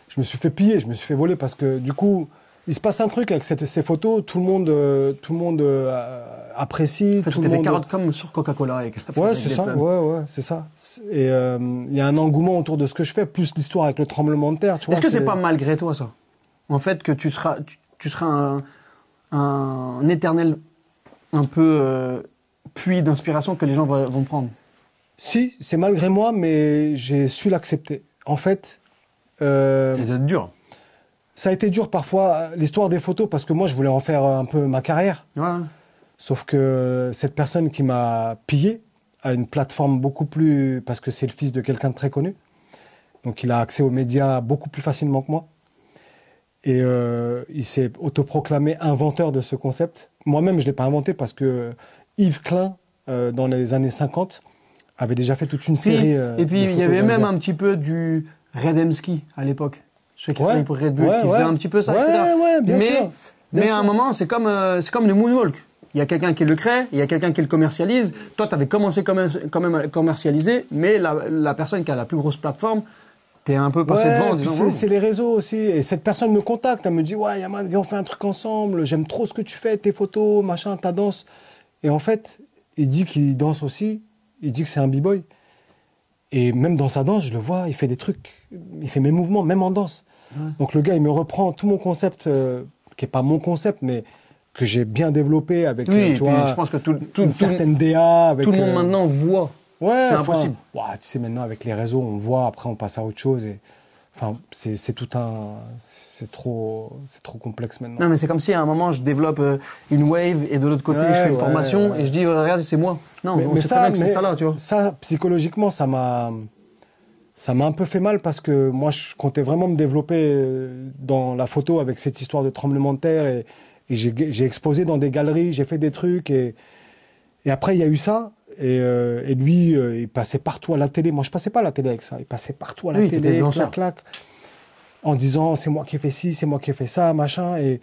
Je me suis fait voler parce que du coup, il se passe un truc avec ces photos. Tout le monde apprécie. En fait, tout tu le fait monde... carotte comme sur Coca-Cola. Avec Ouais, c'est ça. Ouais, c'est ça. Et il y a un engouement autour de ce que je fais, plus l'histoire avec le tremblement de terre. Est-ce que c'est pas malgré toi, ça? En fait, que tu seras un éternel un peu puits d'inspiration que les gens vont prendre. Si, c'est malgré moi, mais j'ai su l'accepter. En fait... C'est dur. Ça a été dur parfois, l'histoire des photos, parce que moi, je voulais en faire un peu ma carrière. Ouais. Sauf que cette personne qui m'a pillé a une plateforme beaucoup plus... Parce que c'est le fils de quelqu'un de très connu. Donc, il a accès aux médias beaucoup plus facilement que moi. Et il s'est autoproclamé inventeur de ce concept. Moi-même, je ne l'ai pas inventé parce que Yves Klein, dans les années 50, avait déjà fait toute une série. Et puis, il y avait même un petit peu du Redemski à l'époque. Je sais qu'il travaillait pour Red Bull, qui faisait un petit peu ça, etc. Ouais, bien sûr. Mais à un moment, c'est comme le moonwalk. Il y a quelqu'un qui le crée, il y a quelqu'un qui le commercialise. Toi, tu avais commencé quand même à le commercialiser, mais la personne qui a la plus grosse plateforme, t'es un peu passé devant en disant... C'est les réseaux aussi. Et cette personne me contacte, elle me dit « Ouais, Yaman, viens, on fait un truc ensemble. J'aime trop ce que tu fais, tes photos, machin, ta danse. » Et en fait, il dit qu'il danse aussi. Il dit que c'est un b-boy. Et même dans sa danse, je le vois, il fait des trucs. Il fait mes mouvements, même en danse. Ouais. Donc le gars, il me reprend tout mon concept, qui n'est pas mon concept, mais que j'ai bien développé avec, tu vois, je pense que une certaine DA. Avec, tout le monde maintenant voit. Ouais, c'est impossible. Ouais, tu sais, maintenant, avec les réseaux, on voit, après, on passe à autre chose. Et, enfin, c'est tout un... C'est trop complexe maintenant. Non, mais c'est comme si à un moment, je développe une wave et de l'autre côté, je fais une formation et je dis, regarde, c'est moi. Non, mais ça, c'est ça là, tu vois. Ça, psychologiquement, ça m'a un peu fait mal parce que moi, je comptais vraiment me développer dans la photo avec cette histoire de tremblement de terre et j'ai exposé dans des galeries, j'ai fait des trucs et après, il y a eu ça. Et lui, il passait partout à la télé. Moi, je passais pas à la télé avec ça. Il passait partout à la télé, clac, en disant c'est moi qui ai fait ci, c'est moi qui ai fait ça, machin. Et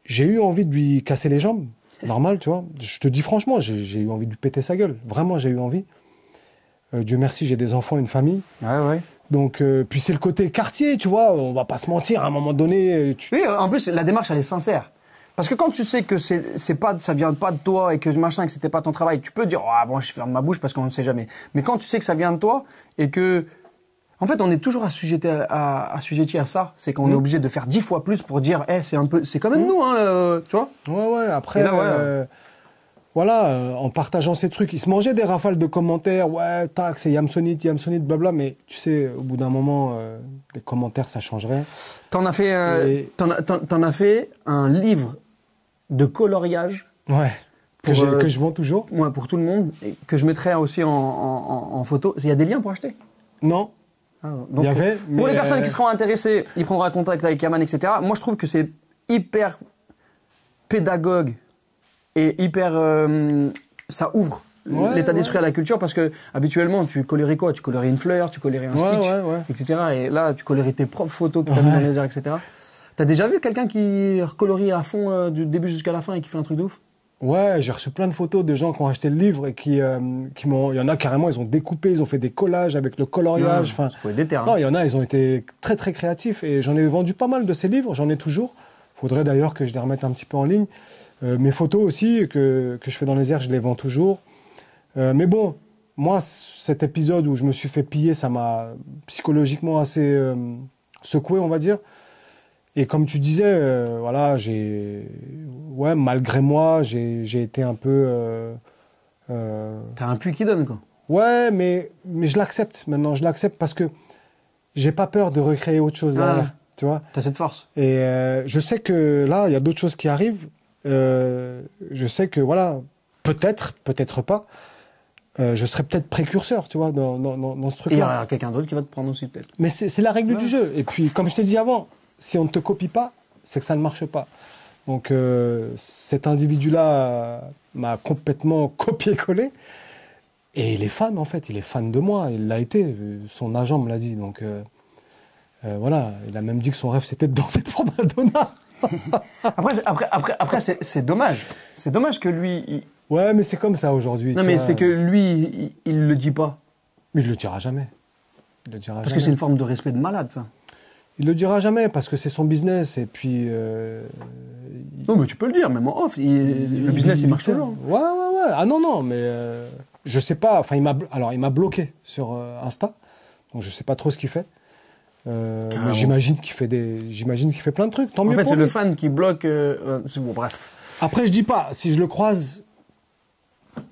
j'ai eu envie de lui casser les jambes. Normal, tu vois. Je te dis franchement, j'ai eu envie de lui péter sa gueule. Vraiment, j'ai eu envie. Dieu merci, j'ai des enfants, une famille. Ouais. Donc, puis c'est le côté quartier, tu vois. On va pas se mentir. À un moment donné. Oui, en plus, la démarche, elle est sincère. Parce que quand tu sais que ça vient pas de toi et que machin, que c'était pas ton travail, tu peux dire, ah bon, je ferme ma bouche parce qu'on ne sait jamais. Mais quand tu sais que ça vient de toi et que, en fait, on est toujours assujetti à ça. C'est qu'on est obligé de faire 10 fois plus pour dire, c'est quand même nous, hein, tu vois. Ouais. Après, là, voilà, en partageant ces trucs, ils se mangeaient des rafales de commentaires. Ouais, tac, c'est Yamsonite, blabla. Mais tu sais, au bout d'un moment, les commentaires, ça changerait. T'en as fait un livre de coloriage. Ouais. Que je vends toujours. Ouais, pour tout le monde. Et que je mettrai aussi en photo. Il y a des liens pour acheter? Non. Donc, pour les personnes qui seront intéressées, ils prendront contact avec Yaman, etc. Moi, je trouve que c'est hyper pédagogue et hyper... ça ouvre l'état d'esprit à la culture parce que habituellement, tu colories quoi? Tu colories une fleur, tu colories un stitch, etc. Et là, tu colories tes propres photos que tu as mis dans les airs, etc. T'as déjà vu quelqu'un qui recolorie à fond du début jusqu'à la fin et qui fait un truc de ouf? Ouais, j'ai reçu plein de photos de gens qui ont acheté le livre et qui m'ont... Il y en a carrément, ils ont découpé, ils ont fait des collages avec le coloriage. Enfin, faut être déter. Non, il y en a, ils ont été très très créatifs et j'en ai vendu pas mal de ces livres, j'en ai toujours. Faudrait d'ailleurs que je les remette un petit peu en ligne. Mes photos aussi, que je fais dans les airs, je les vends toujours. Mais bon, moi, cet épisode où je me suis fait piller, ça m'a psychologiquement assez secoué, on va dire. Et comme tu disais, voilà, malgré moi, j'ai été un peu... T'as un puits qui donne, quoi. Ouais, mais je l'accepte maintenant, je l'accepte parce que j'ai pas peur de recréer autre chose derrière, tu vois. T'as cette force. Et je sais que là, il y a d'autres choses qui arrivent. Je sais que, voilà, peut-être pas, je serai peut-être précurseur, tu vois, dans ce truc-là. Et il y aura quelqu'un d'autre qui va te prendre aussi, peut-être. Mais c'est la règle du jeu. Et puis, comme je t'ai dit avant, si on ne te copie pas, c'est que ça ne marche pas. Donc, cet individu-là m'a complètement copié-collé. Et il est fan, en fait. Il est fan de moi. Il l'a été. Son agent me l'a dit. Donc, voilà. Il a même dit que son rêve, c'était de danser pour Madonna. Après c'est dommage. C'est dommage que lui... Ouais, mais c'est comme ça aujourd'hui. Non, mais c'est que lui, il le dit pas. Mais il le dira jamais. Il le dira Parce que c'est une forme de respect de malade, ça. Il le dira jamais parce que c'est son business et puis. Non, mais tu peux le dire, même en off. Le business, il marche toujours. Ouais. Ah non, mais je sais pas. Enfin, il m'a bloqué sur Insta, donc je sais pas trop ce qu'il fait. Mais j'imagine qu'il fait plein de trucs. Tant mieux. En fait, c'est lui. le fan qui bloque. Bon, bref. Après, je dis pas. Si je le croise,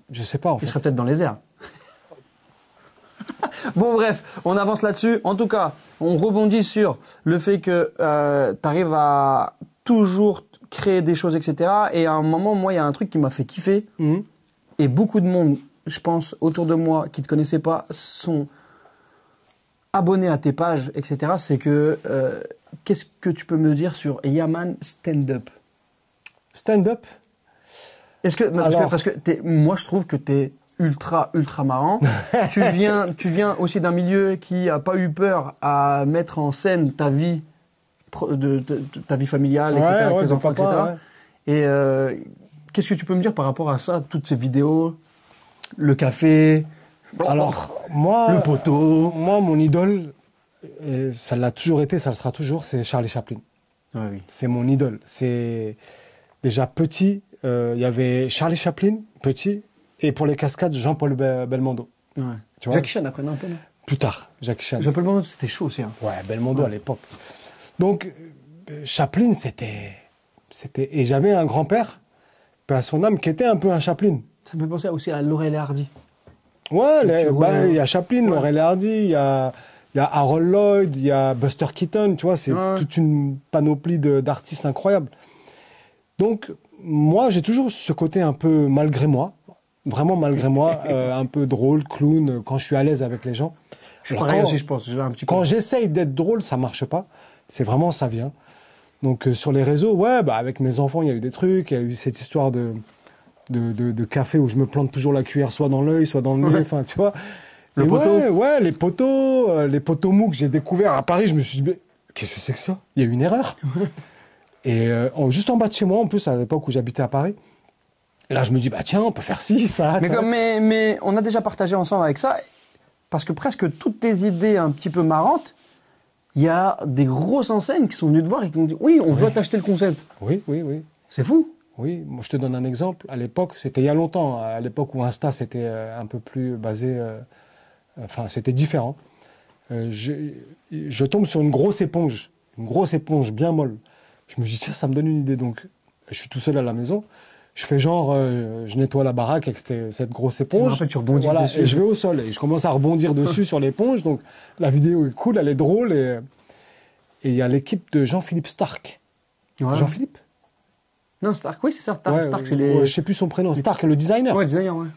je sais pas. Il serait peut-être dans les airs. Bon, bref, on avance là-dessus. En tout cas, on rebondit sur le fait que tu arrives à toujours créer des choses, etc. Et à un moment, moi, il y a un truc qui m'a fait kiffer. Et beaucoup de monde, je pense, autour de moi, qui ne te connaissaient pas, sont abonnés à tes pages, etc. C'est que, qu'est-ce que tu peux me dire sur Yaman Stand-Up? Stand-up? Est-ce que, parce que moi, je trouve que tu es ultra marrant. tu viens aussi d'un milieu qui a pas eu peur à mettre en scène ta vie ta vie familiale, etc., avec tes enfants, papa, etc. Ouais. Et qu'est-ce que tu peux me dire par rapport à ça, toutes ces vidéos, le café, alors moi, le poteau. Moi, mon idole, et ça l'a toujours été, ça le sera toujours, c'est Charlie Chaplin. Ouais, oui. C'est mon idole. C'est déjà petit, il y avait Charlie Chaplin, petit, et pour les cascades, Jean-Paul Belmondo. Ouais. Tu vois, Jackie Chan après, non, un peu, non? Plus tard, Jackie Chan. Jean-Paul Belmondo, c'était chaud aussi. Hein. Ouais, Belmondo à l'époque. Donc, Chaplin, c'était... Et j'avais un grand-père, paix à son âme, qui était un peu un Chaplin. Ça me fait penser aussi à Laurel et Hardy. Ouais, il y a Chaplin, Laurel et Hardy, il y a Harold Lloyd, il y a Buster Keaton, tu vois, c'est toute une panoplie d'artistes incroyables. Donc, moi, j'ai toujours ce côté un peu malgré moi, vraiment malgré moi, un peu drôle, clown, quand je suis à l'aise avec les gens. Je suis pareil aussi, je pense. Quand j'essaye d'être drôle, ça marche pas. C'est vraiment, ça vient. Donc, sur les réseaux, ouais, avec mes enfants, il y a eu des trucs, il y a eu cette histoire de café où je me plante toujours la cuillère soit dans l'œil, soit dans le nez, enfin, tu vois. Le poteau. Ouais, les poteaux mous que j'ai découverts à Paris, je me suis dit, mais qu'est-ce que c'est que ça? Il y a eu une erreur. Et juste en bas de chez moi, en plus, à l'époque où j'habitais à Paris. Et là, je me dis, bah tiens, on peut faire ci, ça. Mais on a déjà partagé ensemble avec ça, parce que presque toutes tes idées un petit peu marrantes, il y a des grosses enseignes qui sont venues te voir et qui ont dit, oui, on veut t'acheter le concept. Oui. C'est fou. Oui, moi je te donne un exemple. À l'époque, c'était il y a longtemps, à l'époque où Insta c'était un peu plus basé, enfin c'était différent. Je tombe sur une grosse éponge bien molle. Je me dis tiens, ça me donne une idée. Donc je suis tout seul à la maison. Je fais genre, je nettoie la baraque avec cette grosse éponge. Tu rebondis dessus. Et je vais au sol et je commence à rebondir dessus sur l'éponge. Donc la vidéo est cool, elle est drôle et il y a l'équipe de Jean-Philippe Stark. Ouais. Jean-Philippe? Non, Stark, oui, c'est ça. Stark, c'est je sais plus son prénom. Stark, le designer. Ouais, designer, ouais.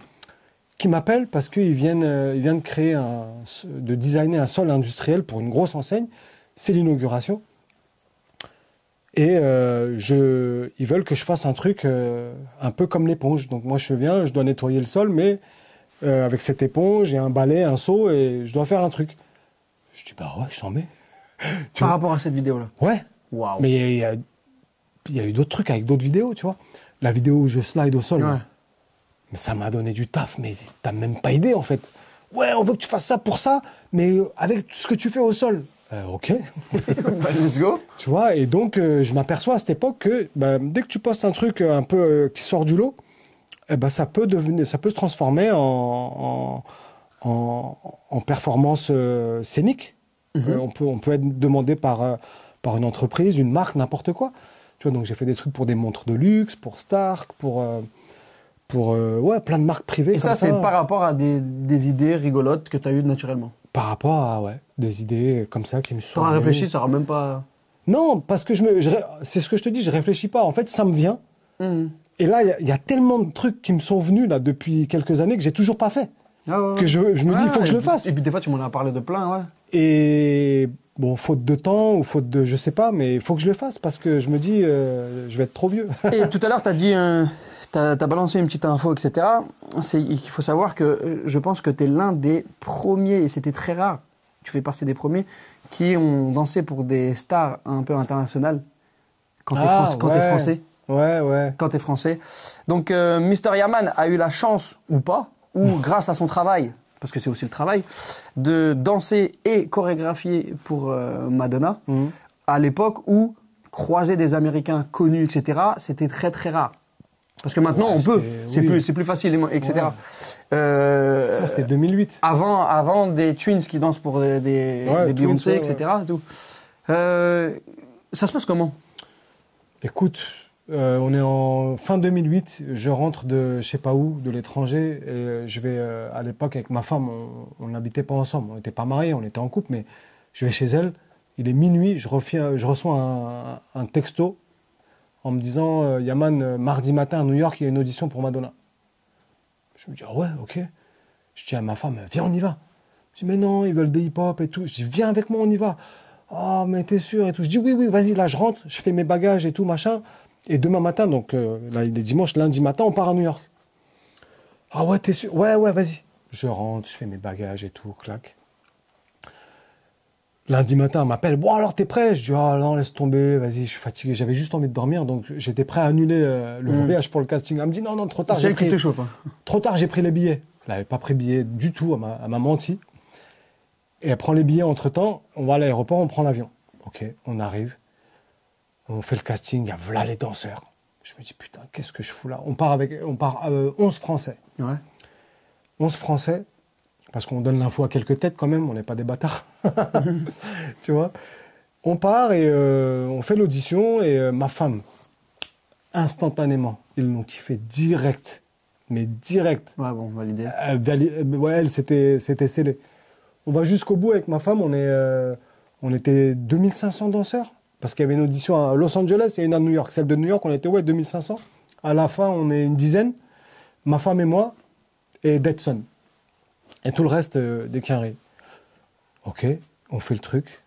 Qui m'appelle parce qu'ils viennent de designer un sol industriel pour une grosse enseigne. C'est l'inauguration. Et ils veulent que je fasse un truc un peu comme l'éponge. Donc moi, je viens, je dois nettoyer le sol, mais avec cette éponge et un balai, un seau, et je dois faire un truc. Je dis, bah ouais, j'en mets. Par rapport à cette vidéo-là? Ouais. Waouh. Mais il y a eu d'autres trucs avec d'autres vidéos, tu vois. La vidéo où je slide au sol. Ouais. Mais ça m'a donné du taf, mais t'as même pas idée, en fait. Ouais, on veut que tu fasses ça pour ça, mais avec tout ce que tu fais au sol. Ok. Let's go. Tu vois, et donc, je m'aperçois à cette époque que dès que tu postes un truc un peu qui sort du lot, ça peut se transformer en performance scénique. On peut être demandé par une entreprise, une marque, n'importe quoi. Tu vois, donc j'ai fait des trucs pour des montres de luxe, pour Stark, pour plein de marques privées. Et ça, c'est par rapport à des idées rigolotes que tu as eues naturellement? Par rapport à des idées comme ça qui me sont... Tu as réfléchi, ça ne même pas... Non, parce que c'est ce que je te dis, je réfléchis pas. En fait, ça me vient. Et là, il y a tellement de trucs qui me sont venus là, depuis quelques années que j'ai toujours pas fait. Que je me dis, il faut que je le fasse. Et puis des fois, tu m'en as parlé de plein, ouais. Et bon, faute de temps ou faute de... Je sais pas, mais il faut que je le fasse parce que je me dis, je vais être trop vieux. Et tout à l'heure, tu as dit... T'as balancé une petite info, etc. Il faut savoir que je pense que tu es l'un des premiers, et c'était très rare, tu fais partie des premiers, qui ont dansé pour des stars un peu internationales quand t'es français. Ouais. Quand t'es français. Donc, Mr. Yaman a eu la chance, ou pas, ou grâce à son travail, parce que c'est aussi le travail, de danser et chorégraphier pour Madonna, à l'époque où croiser des Américains connus, etc., c'était très très rare. Parce que maintenant, on peut, c'est plus facile, etc. Ouais. Ça, c'était 2008. Avant des twins qui dansent pour des Beyoncé, etc. Et tout. Ça se passe comment? Écoute, on est en fin 2008, je rentre de je sais pas où, de l'étranger, et je vais à l'époque avec ma femme, on n'habitait pas ensemble, on n'était pas mariés, on était en couple, mais je vais chez elle, il est minuit, je reçois un texto en me disant Yaman, mardi matin à New York, il y a une audition pour Madonna. Je me dis, ah ouais, ok. Je dis à ma femme, viens, on y va. Je dis, mais non, ils veulent des hip-hop et tout. Je dis, viens avec moi, on y va. Ah, mais t'es sûr et tout. Je dis, oui, vas-y, là, je rentre, je fais mes bagages et tout, machin. Et demain matin, donc là, il est dimanche, lundi matin, on part à New York. Ah ouais, t'es sûr? Ouais, vas-y. Je rentre, je fais mes bagages et tout, clac. Lundi matin, elle m'appelle. Bon, alors, t'es prêt? Je dis, ah non, laisse tomber, vas-y, je suis fatigué. J'avais juste envie de dormir, donc j'étais prêt à annuler le voyage pour le casting. Elle me dit, non, trop tard. Trop tard, j'ai pris les billets. Elle n'avait pas pris billets du tout, elle m'a menti. Et elle prend les billets entre-temps, on va à l'aéroport, on prend l'avion. Ok, on arrive, on fait le casting, il y a voilà les danseurs. Je me dis, putain, qu'est-ce que je fous là? On part 11 Français. Ouais. 11 Français. Parce qu'on donne l'info à quelques têtes quand même, on n'est pas des bâtards. Tu vois? On part et on fait l'audition et ma femme, instantanément, ils l'ont kiffé direct. Mais direct. Ouais, bon, validé. Elle, c'était scellé. On va jusqu'au bout avec ma femme, on était 2500 danseurs. Parce qu'il y avait une audition à Los Angeles et une à New York. Celle de New York, on était 2500. À la fin, on est une dizaine. Ma femme et moi et Detson. Et tout le reste, des quinries. Ok, on fait le truc,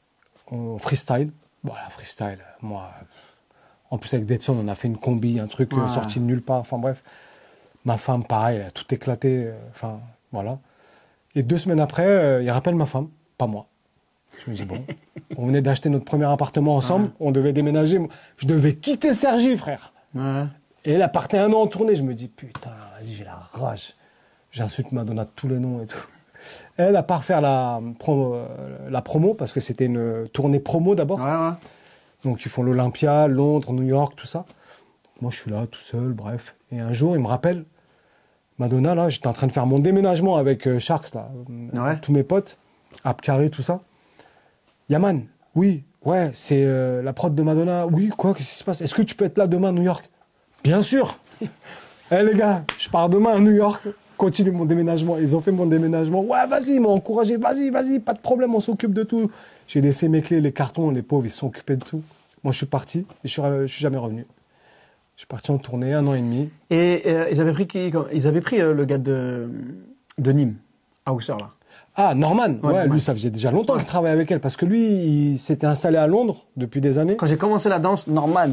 on freestyle. Voilà, freestyle, moi... En plus, avec Detson, on a fait une combi, un truc sorti de nulle part. Enfin bref, ma femme, pareil, elle a tout éclaté. Enfin, voilà. Et 2 semaines après, il rappelle ma femme, pas moi. Je me dis, bon, on venait d'acheter notre premier appartement ensemble, on devait déménager. Je devais quitter Cergy, frère. Ouais. Et elle a parté 1 an en tournée. Je me dis, putain, vas-y, j'ai la rage. J'insulte Madonna de tous les noms et tout. Elle, à part faire la promo, parce que c'était une tournée promo d'abord. Ouais. Donc, ils font l'Olympia, Londres, New York, tout ça. Moi, je suis là, tout seul, bref. Et un jour, il me rappelle, Madonna, là, j'étais en train de faire mon déménagement avec Sharks, là, tous mes potes, Abkari, tout ça. Yaman, oui, ouais, c'est la prod de Madonna. Oui, quoi, qu'est-ce qui se passe? Est-ce que tu peux être là demain à New York? Bien sûr. Les gars, je pars demain à New York. Continue mon déménagement. Ils ont fait mon déménagement. Ouais, vas-y, ils m'ont encouragé. Vas-y, pas de problème, on s'occupe de tout. J'ai laissé mes clés, les cartons, les pauvres, ils se sont occupés de tout. Moi, je suis parti et je suis jamais revenu. Je suis parti en tournée 1 an et demi. Et ils avaient pris le gars de Nîmes, Hauser, là. Ah, Norman. Ouais, lui, ça faisait déjà longtemps qu'il travaillait avec elle parce que lui, il s'était installé à Londres depuis des années. Quand j'ai commencé la danse, Norman,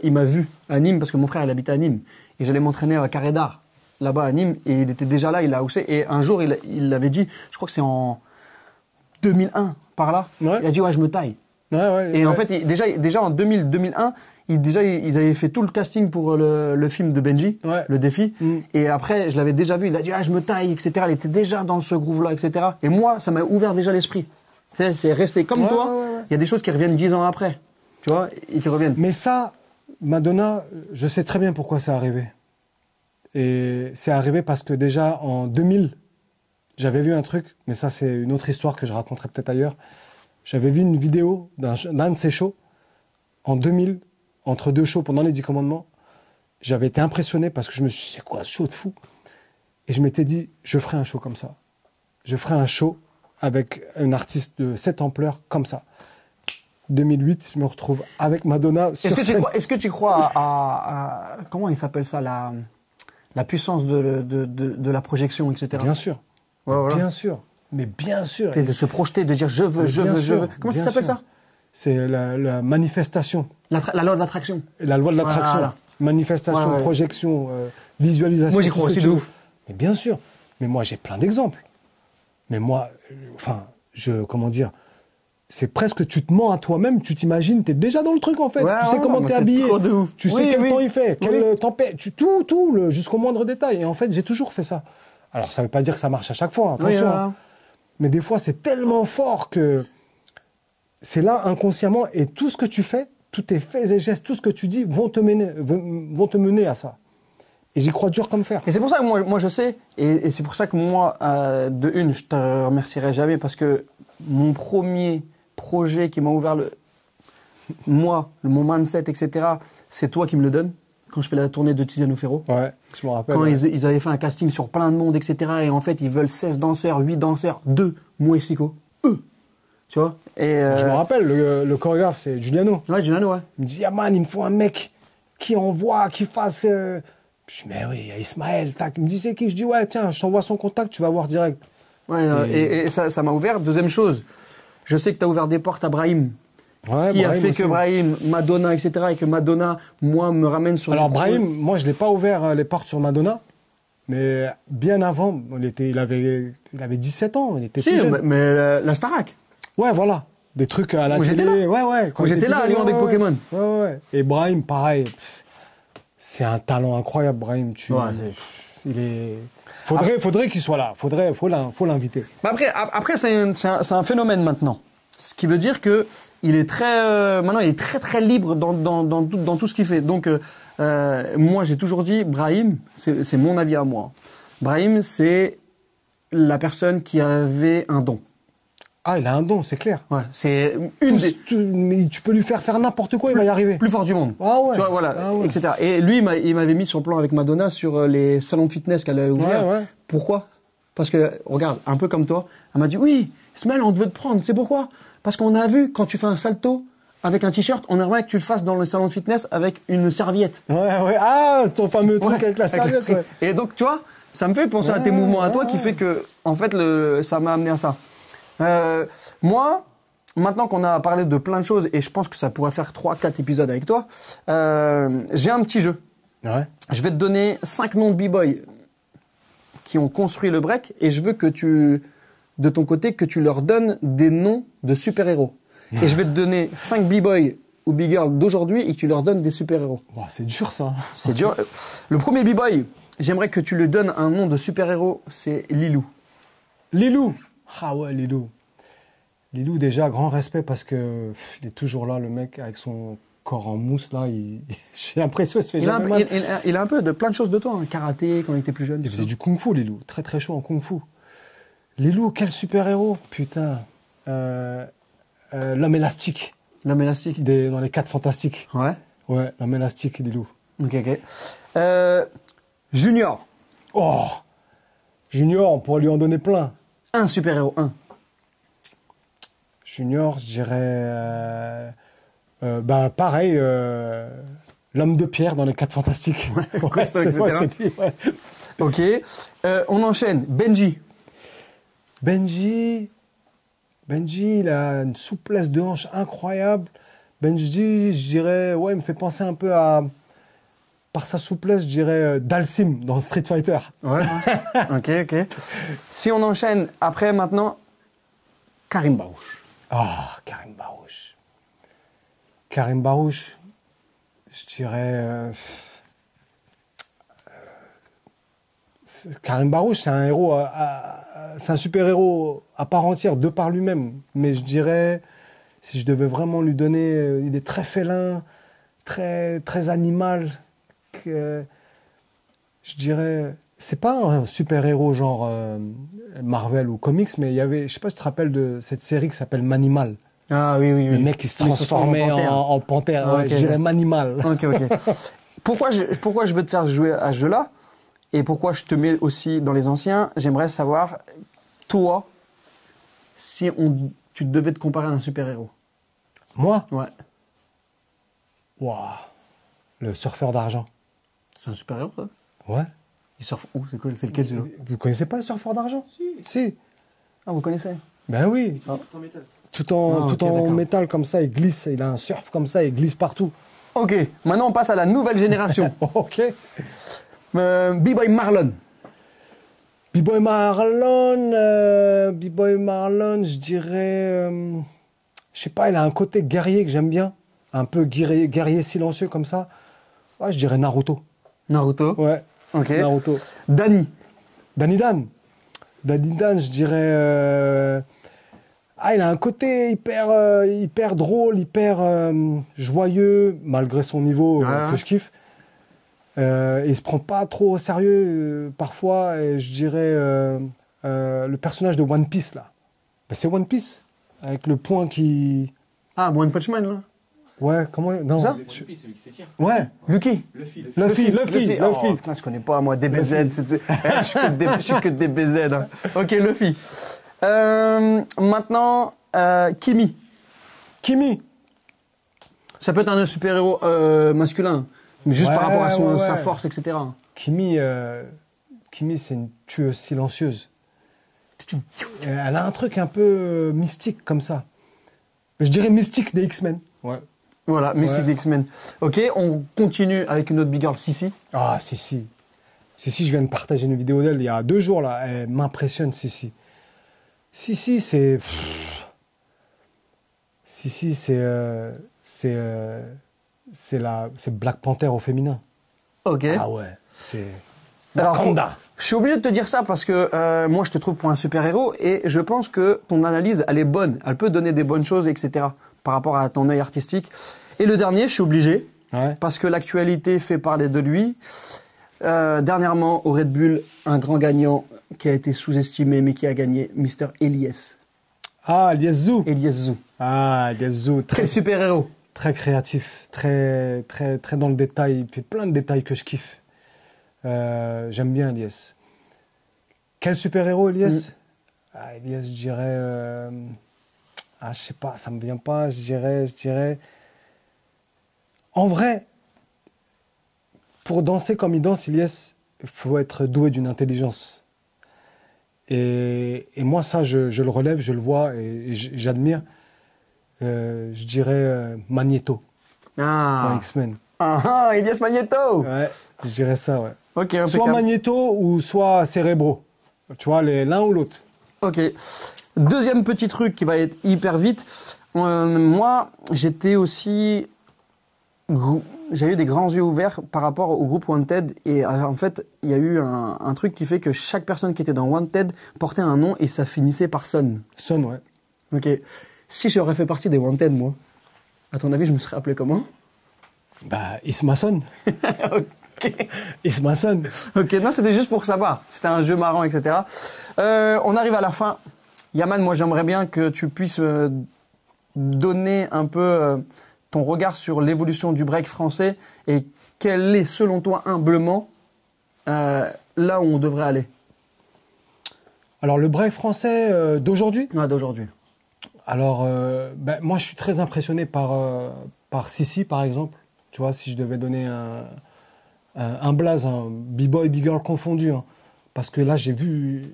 il m'a vu à Nîmes parce que mon frère, il habitait à Nîmes. Et j'allais m'entraîner à Carré d'Art, là-bas à Nîmes. Et il était déjà là, il a haussé. Et un jour, il l'avait dit, je crois que c'est en 2001, par là. Ouais. Il a dit, ouais, je me taille. Et en fait, déjà en 2001, ils avaient fait tout le casting pour le film de Benji, Le Défi. Et après, je l'avais déjà vu. Il a dit, je me taille, etc. Il était déjà dans ce groove-là, etc. Et moi, ça m'a ouvert déjà l'esprit. C'est resté comme toi. Il y a des choses qui reviennent 10 ans après. Tu vois, et qui reviennent. Mais ça, Madonna, je sais très bien pourquoi ça arrivé. Et c'est arrivé parce que déjà en 2000, j'avais vu un truc, mais ça c'est une autre histoire que je raconterai peut-être ailleurs. J'avais vu une vidéo d'un de ses shows en 2000, entre 2 shows pendant les 10 commandements. J'avais été impressionné parce que je me suis dit, c'est quoi ce show de fou? Et je m'étais dit, je ferai un show comme ça. Je ferai un show avec un artiste de cette ampleur comme ça. 2008, je me retrouve avec Madonna sur scène. Est-ce que tu crois à comment il s'appelle ça, la puissance de la projection, etc. Bien sûr. Ouais, voilà. Bien sûr. Mais bien sûr. De se projeter, de dire je veux. Comment ça s'appelle ça? C'est la manifestation. La loi de l'attraction. La loi de l'attraction. Voilà. Manifestation, projection, visualisation. Moi, j'y crois aussi de ouf. Mais bien sûr. Mais moi, j'ai plein d'exemples. Mais moi, comment dire, c'est presque, tu te mens à toi-même, tu t'imagines, t'es déjà dans le truc en fait. Tu sais comment t'es habillé. Tu sais quel temps il fait, quelle tempête, tout, jusqu'au moindre détail. Et en fait, j'ai toujours fait ça. Alors, ça veut pas dire que ça marche à chaque fois, attention. Oui, Mais des fois, c'est tellement fort que c'est là inconsciemment et tout ce que tu fais, tous tes faits et gestes, tout ce que tu dis vont te mener à ça. Et j'y crois dur comme fer. Et c'est pour ça que moi je sais, et c'est pour ça que moi, de une, je te remercierai jamais parce que mon premier projet qui m'a ouvert mon mindset, etc., c'est toi qui me le donnes. Quand je fais la tournée de Tiziano Ferro. Ouais, je me rappelle. Quand ouais. ils avaient fait un casting sur plein de monde, etc., et en fait, ils veulent 16 danseurs, 8 danseurs, 2, moi et Fico. Eux. Tu vois? Et Je me rappelle, le chorégraphe, c'est Giuliano. Ouais, Giuliano, ouais. Il me dit, ah man, il me faut un mec qui envoie, qui fasse. Je dis, mais oui, il y a Ismaël, tac. Il me dit, c'est qui? Je dis, ouais, tiens, je t'envoie son contact, tu vas voir direct. Ouais, et ça m'a ouvert. Deuxième chose, je sais que tu as ouvert des portes à Brahim. Ouais, Qui a Brahim fait aussi. que Brahim, Madonna, etc., et que Madonna, moi, me ramène sur Alors, les Brahim, moi, je ne l'ai pas ouvert les portes sur Madonna, mais bien avant, il avait 17 ans, il était Si, plus jeune. mais la Starac. Ouais, voilà. Des trucs à la Moi, télé. j'étais là. Ouais. Moi, j'étais là à Lyon avec Pokémon. Ouais. Et Brahim, pareil. C'est un talent incroyable, Brahim. Il est. Faudrait qu'il soit là. Faut l'inviter. Après c'est un phénomène maintenant. Ce qui veut dire que il est maintenant il est très très libre dans tout ce qu'il fait. Donc moi j'ai toujours dit Brahim, c'est mon avis à moi. Brahim c'est la personne qui avait un don. Ah, il a un don, c'est clair. Ouais, c'est mais tu peux lui faire n'importe quoi, il va y arriver. Plus fort du monde. Ah ouais. Tu vois, voilà, Ah ouais. etc. Et lui, il m'avait mis sur le plan avec Madonna sur les salons de fitness qu'elle a ouverts. Ouais. Pourquoi? Parce que, regarde, un peu comme toi, elle m'a dit, oui, Ismaël, on veut te prendre. C'est pourquoi? Parce qu'on a vu, quand tu fais un salto avec un t-shirt, on aimerait que tu le fasses dans le salon de fitness avec une serviette. Ouais. Ah, ton fameux truc avec la serviette, ouais. Et donc, tu vois, ça me fait penser à tes mouvements à toi qui fait que, en fait, ça m'a amené à ça. Moi, maintenant qu'on a parlé de plein de choses, et je pense que ça pourrait faire 3-4 épisodes avec toi, j'ai un petit jeu. Ouais. Je vais te donner 5 noms de b-boys qui ont construit le break, et je veux que de ton côté, que tu leur donnes des noms de super-héros. Et je vais te donner 5 b-boys ou b-girls d'aujourd'hui, et que tu leur donnes des super-héros. Wow, c'est dur, ça. C'est dur. Le premier b-boy, j'aimerais que tu lui donnes un nom de super-héros, c'est Lilou. Lilou. Ah ouais, Lilou. Lilou, déjà, grand respect parce que il est toujours là, le mec, avec son corps en mousse, là. J'ai l'impression qu'il se fait jamais mal. Il a un peu de plein de choses de toi, hein. Karaté, quand il était plus jeune. Il faisait du kung-fu, Lilou. Très, très chaud en kung-fu. Lilou, quel super-héros. Putain. L'homme élastique. L'homme élastique. Dans les 4 fantastiques. Ouais. Ouais, l'homme élastique, Lilou. Ok. Junior. Oh Junior, on pourrait lui en donner plein. Un super-héros, un. Junior, je dirais... pareil, l'homme de pierre dans les 4 fantastiques. Ouais, c'est lui, ouais. Ok. On enchaîne. Benji. Benji, il a une souplesse de hanche incroyable. Benji, je dirais... Ouais, il me fait penser un peu à... Par sa souplesse, je dirais Dalsim dans Street Fighter. Ouais. Ok. Si on enchaîne, après, maintenant, Karim Barouche. Ah, Karim Barouche, je dirais... Karim Barouche, c'est un héros, c'est un super-héros à part entière, de par lui-même. Mais je dirais, si je devais vraiment lui donner... il est très félin, très, très animal. Je dirais... C'est pas un super-héros genre Marvel ou comics, mais il y avait... Je sais pas si tu te rappelles de cette série qui s'appelle Manimal. Ah oui. Le mec qui se transformait en panthère. Ah, Ouais, ok. je dirais Manimal. Ok. Pourquoi je veux te faire jouer à ce jeu-là et pourquoi je te mets aussi dans les anciens? J'aimerais savoir, toi, si tu devais te comparer à un super-héros. Moi? Ouais. Waouh. Le surfeur d'argent. C'est un super-héros, ça? Ouais. Il surfe où? C'est lequel, celui-là? Vous connaissez pas le surfeur d'argent? Si. Ah, vous connaissez? Ben oui. Ah. Tout en d'accord. métal comme ça, il glisse. Il a un surf comme ça, il glisse partout. Ok, maintenant on passe à la nouvelle génération. Ok. B-Boy Marlon. B-Boy Marlon, je dirais... je sais pas, il a un côté guerrier que j'aime bien. Un peu guerrier silencieux comme ça. Ouais, je dirais Naruto. Naruto. Ouais. Ok. Naruto. Dani. Danny Dan. Danny Dan, je dirais... il a un côté hyper drôle, hyper joyeux, malgré son niveau que je kiffe. Il se prend pas trop au sérieux parfois. Et je dirais le personnage de One Piece, là. Ben, c'est One Piece, avec le point qui... Ah, One Punch Man, là. Ouais, comment... Non, ça One Piece, celui qui s'étire. Ouais. Luffy. Luffy. Oh, putain, je connais pas, moi, DBZ. Je suis que DBZ. Hein. Ok, Luffy. Maintenant, Kimi. Kimi. Ça peut être un super-héros masculin, mais juste par rapport à sa force, etc. Kimi, c'est une tueuse silencieuse. Elle a un truc un peu mystique comme ça. Je dirais mystique des X-Men. Ouais. Voilà, mystique des X-Men. Ok, on continue avec une autre big girl, Sissi. Ah, Sissi. Sissi, je viens de partager une vidéo d'elle il y a 2 jours, là. Elle m'impressionne, Sissi. Sissi, c'est... Sissi, c'est Black Panther au féminin. Ok. Ah ouais, c'est... Alors, Wakanda. je suis obligé de te dire ça parce que moi, je te trouve pour un super-héros et je pense que ton analyse, elle est bonne. Elle peut donner des bonnes choses, etc. par rapport à ton œil artistique. Et le dernier, je suis obligé, parce que l'actualité fait parler de lui. Dernièrement, au Red Bull, un grand gagnant qui a été sous-estimé, mais qui a gagné, Mr. Elias. Ah, Elias Zou. Elias Zou. Ah, Elias Zou. Très super-héros. Très créatif, très dans le détail. Il fait plein de détails que je kiffe. J'aime bien Elias. Quel super-héros, Elias? Elias, je dirais... je sais pas, ça me vient pas. Je dirais... En vrai, pour danser comme il danse, Elias, il faut être doué d'une intelligence. Et moi, ça, je le relève, je le vois et j'admire. Je dirais Magneto dans X-Men. Elias Magneto. Ouais, je dirais ça, ouais. Okay, soit Magneto ou soit Cerebro. Tu vois, l'un ou l'autre. Ok. Deuxième petit truc qui va être hyper vite. Moi, j'étais aussi... J'ai eu des grands yeux ouverts par rapport au groupe Wanted. Et en fait, il y a eu un truc qui fait que chaque personne qui était dans Wanted portait un nom et ça finissait par Son. Son, ouais. Ok. Si j'aurais fait partie des Wanted, moi, à ton avis, je me serais appelé comment? Bah, Isma Son. Ok. Isma Son. Ok, non, c'était juste pour savoir. C'était un jeu marrant, etc. On arrive à la fin. Yaman, moi, j'aimerais bien que tu puisses donner un peu ton regard sur l'évolution du break français et quel est, selon toi, humblement, là où on devrait aller. Alors, le break français d'aujourd'hui? Ouais, d'aujourd'hui. Alors, moi, je suis très impressionné par Sissi, par exemple. Tu vois, si je devais donner un blaze, un b-boy, b-girl confondu. Hein. Parce que là, j'ai vu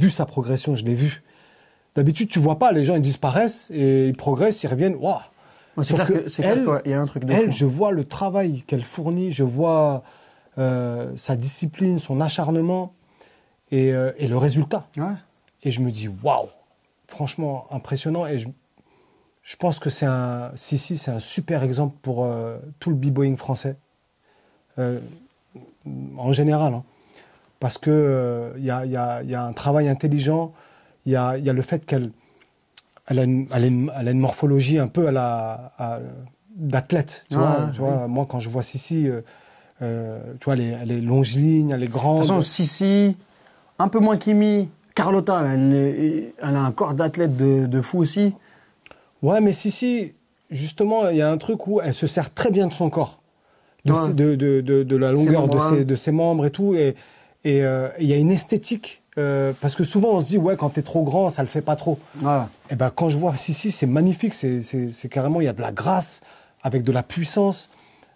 sa progression, je l'ai vu. D'habitude, tu vois pas, les gens, ils disparaissent et ils progressent, ils reviennent, waouh. Ouais, c'est clair qu'il y a un truc de elle, fou. je vois le travail qu'elle fournit, je vois sa discipline, son acharnement et le résultat. Ouais. Et je me dis, waouh, franchement, impressionnant. Et je pense que c'est un super exemple pour tout le b-boying français, en général. Hein. Parce qu'il y a un travail intelligent, il y a le fait qu'elle a une morphologie un peu d'athlète. Tu vois, moi, quand je vois Sissi, tu vois, elle est longiligne, elle est grande. De toute façon, Sissi, un peu moins Kimi. Carlotta, elle a un corps d'athlète de fou aussi. Ouais, mais Sissi, justement, il y a un truc où elle se sert très bien de son corps, de la longueur de ses membres et tout. Et il y a une esthétique, parce que souvent on se dit, ouais, quand t'es trop grand, ça le fait pas trop. Ouais. Et ben, quand je vois Sissi, c'est magnifique, c'est carrément, il y a de la grâce, avec de la puissance,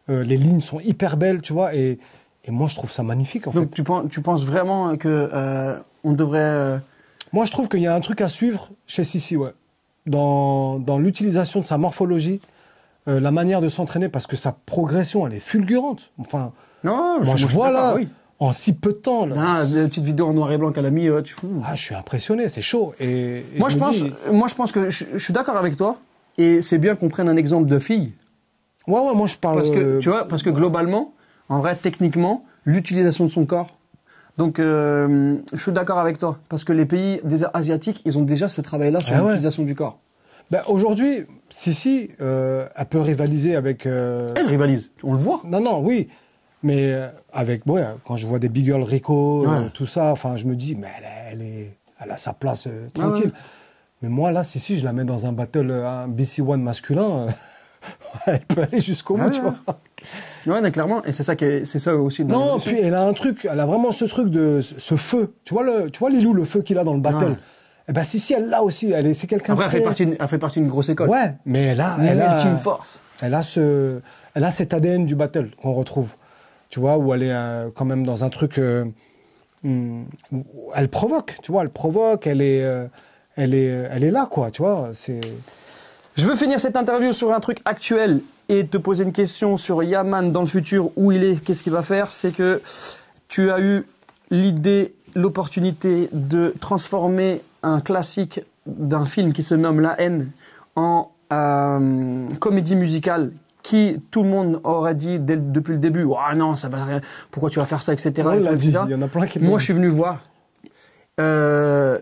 les lignes sont hyper belles, tu vois, et moi je trouve ça magnifique en fait. Donc tu penses vraiment que on devrait... Moi je trouve qu'il y a un truc à suivre chez Sissi, ouais. Dans l'utilisation de sa morphologie, la manière de s'entraîner, parce que sa progression, elle est fulgurante. Enfin, non, moi je vois là, oui. En si peu de temps. Là, des petites vidéos en noir et blanc qu'elle a mis, tu fous. Ah, je suis impressionné, c'est chaud. Et moi, je pense que je suis d'accord avec toi, et c'est bien qu'on prenne un exemple de fille. Ouais, moi je parle... Parce que, tu vois, parce que globalement, en vrai, techniquement, l'utilisation de son corps, Donc, je suis d'accord avec toi. Parce que les pays asiatiques, ils ont déjà ce travail-là sur l'utilisation du corps. Ben, aujourd'hui, Sissi, elle peut rivaliser avec... Elle rivalise, on le voit. Non, oui. Mais avec, quand je vois des big girls Rico, tout ça, enfin, je me dis, mais elle a sa place tranquille. Mais moi, là, Sissi, je la mets dans un battle, un BC1 masculin, elle peut aller jusqu'au bout, tu vois. Ouais, mais clairement, et c'est ça aussi. Non, puis elle a un truc, elle a vraiment ce truc de ce feu. Tu vois Lilou, le feu qu'il a dans le battle. Eh ben si elle l'a aussi, c'est quelqu'un. Après, elle fait partie d'une grosse école. Ouais, mais elle a une force. Elle a cet ADN du battle qu'on retrouve. Tu vois, où elle est quand même dans un truc où elle provoque, tu vois, elle est là, quoi, tu vois, c'est... Je veux finir cette interview sur un truc actuel et te poser une question sur Yaman dans le futur, où il est, qu'est-ce qu'il va faire. C'est que tu as eu l'idée, l'opportunité de transformer un classique d'un film qui se nomme La Haine en comédie musicale qui, tout le monde aurait dit depuis le début, ah non, ça va rien, pourquoi tu vas faire ça, etc. On l'a dit, il y en a plein qui... Moi, je suis venu voir. Je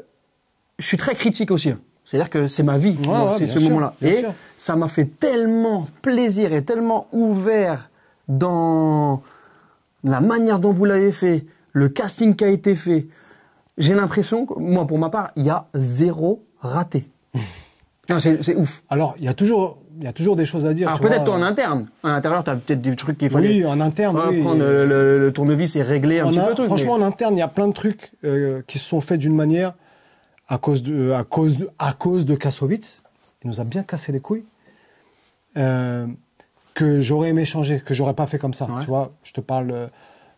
suis très critique aussi. C'est-à-dire que c'est ma vie, c'est ce moment-là. Et ça m'a fait tellement plaisir et tellement ouvert dans la manière dont vous l'avez fait, le casting qui a été fait. J'ai l'impression que, moi, pour ma part, il y a 0 raté. Non, c'est ouf. Alors, il y a toujours des choses à dire. Alors peut-être toi en interne. À l'intérieur, tu as peut-être des trucs qu'il fallait... Oui, en interne, prendre le tournevis et régler un petit peu le truc. Franchement, en interne, il y a plein de trucs qui se sont faits d'une manière à cause de Kassovitz. Il nous a bien cassé les couilles. Que j'aurais aimé changer, que j'aurais pas fait comme ça. Tu vois, je te parle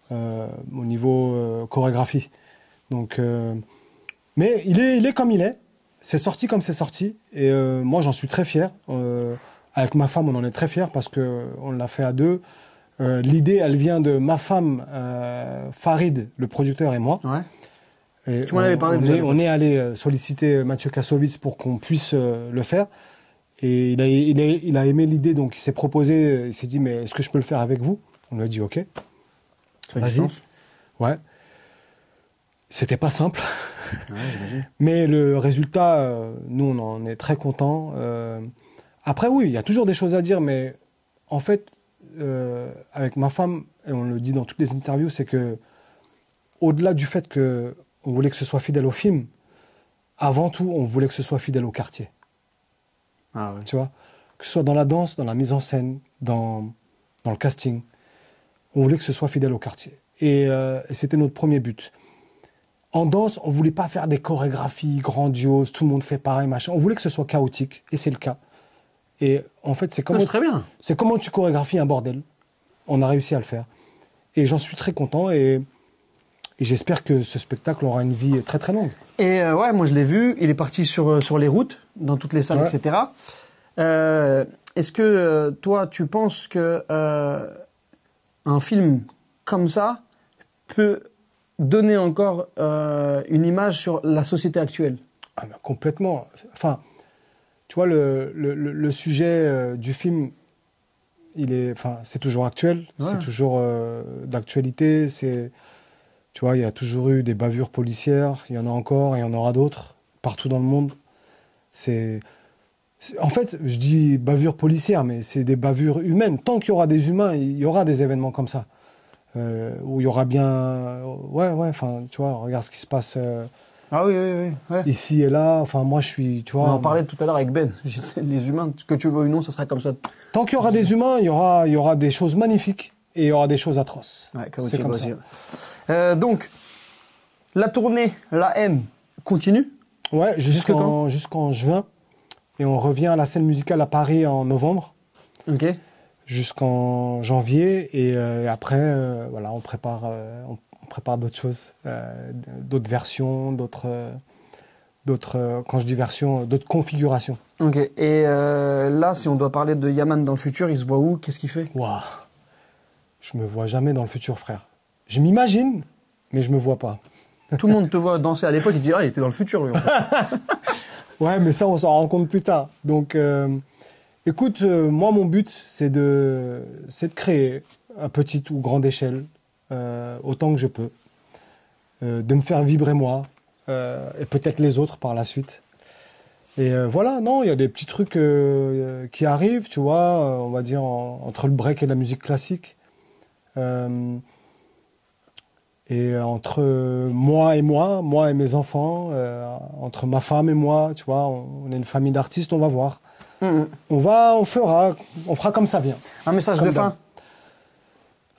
au niveau chorégraphie. Donc, mais il est comme il est. C'est sorti comme c'est sorti. Et moi, j'en suis très fier. Avec ma femme, on en est très fiers parce qu'on l'a fait à deux. L'idée, elle vient de ma femme, Farid, le producteur, et moi. Ouais. Et tu m'en avais parlé déjà. On est allé solliciter Mathieu Kassovitz pour qu'on puisse le faire. Et il a aimé l'idée, donc il s'est proposé, il s'est dit, mais est-ce que je peux le faire avec vous? On lui a dit, ok. Vas-y. Ouais. C'était pas simple. Ouais, mais le résultat, nous, on en est très contents. Après, oui, il y a toujours des choses à dire, mais en fait, avec ma femme, et on le dit dans toutes les interviews, c'est que au-delà du fait qu'on voulait que ce soit fidèle au film, avant tout, on voulait que ce soit fidèle au quartier. Ah ouais. Tu vois, que ce soit dans la danse, dans la mise en scène, dans le casting, on voulait que ce soit fidèle au quartier. Et c'était notre premier but. En danse, on voulait pas faire des chorégraphies grandioses, tout le monde fait pareil, machin. On voulait que ce soit chaotique, et c'est le cas. Et en fait, c'est comment tu chorégraphies un bordel. On a réussi à le faire. Et j'en suis très content, et j'espère que ce spectacle aura une vie très très longue. Et ouais, moi je l'ai vu, il est parti sur les routes, dans toutes les salles, etc. Est-ce que toi, tu penses que un film comme ça peut donner encore une image sur la société actuelle? Ah ben, complètement. Enfin, tu vois, le sujet du film, c'est toujours actuel, c'est toujours d'actualité. Tu vois, il y a toujours eu des bavures policières, il y en a encore, il y en aura d'autres, partout dans le monde. En fait, je dis bavures policières, mais c'est des bavures humaines. Tant qu'il y aura des humains, il y aura des événements comme ça. Où il y aura bien... enfin, tu vois, regarde ce qui se passe oui. ici et là. Enfin, moi, je suis... Tu vois, on en parlait tout à l'heure avec Ben. Les humains, que tu veux ou non, ça sera comme ça. Tant qu'il y aura des humains, il y aura des choses magnifiques et il y aura des choses atroces. Ouais, c'est comme ça. Donc, la tournée, La Haine, continue? Ouais, jusqu'en juin. Et on revient à la scène musicale à Paris en novembre. Ok. Jusqu'en janvier. Et après, voilà, on prépare d'autres choses. D'autres versions, quand je dis versions, d'autres configurations. Ok. Et là, si on doit parler de Yaman dans le futur, il se voit où? Qu'est-ce qu'il fait? Waouh. Je me vois jamais dans le futur, frère. Je m'imagine, mais je me vois pas. Tout le monde te voit danser à l'époque, il dit, ah, il était dans le futur, lui. Ouais, mais ça, on s'en rend compte plus tard. Donc, écoute, moi, mon but, c'est de créer, à petite ou grande échelle, autant que je peux, de me faire vibrer moi, et peut-être les autres par la suite. Et voilà, non, il y a des petits trucs qui arrivent, tu vois, on va dire entre le break et la musique classique. Et entre moi et mes enfants, entre ma femme et moi, tu vois, on est une famille d'artistes, on va voir. On fera comme ça vient. Un message de fin.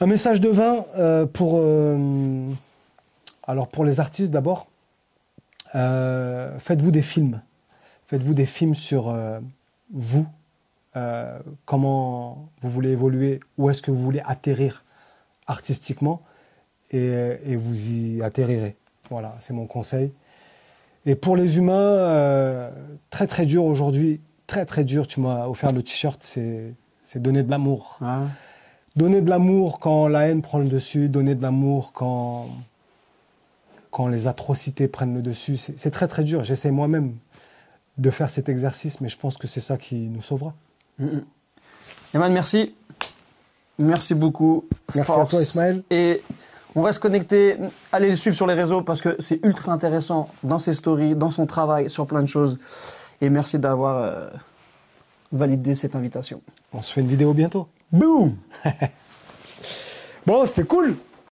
Un message de fin alors pour les artistes d'abord, faites-vous des films. Faites-vous des films sur vous, comment vous voulez évoluer, où est-ce que vous voulez atterrir artistiquement, et vous y atterrirez. Voilà, c'est mon conseil. Et pour les humains, très très dur aujourd'hui, très très dur, tu m'as offert le t-shirt, c'est donner de l'amour. Ah. Donner de l'amour quand la haine prend le dessus, donner de l'amour quand les atrocités prennent le dessus. C'est très très dur, j'essaie moi-même de faire cet exercice, mais je pense que c'est ça qui nous sauvera. Eman, merci. Merci beaucoup. Merci à toi, Ismaël. Et on reste connecté. Allez le suivre sur les réseaux parce que c'est ultra intéressant dans ses stories, dans son travail, sur plein de choses. Et merci d'avoir validé cette invitation. On se fait une vidéo bientôt. Boum. Bon, c'était cool.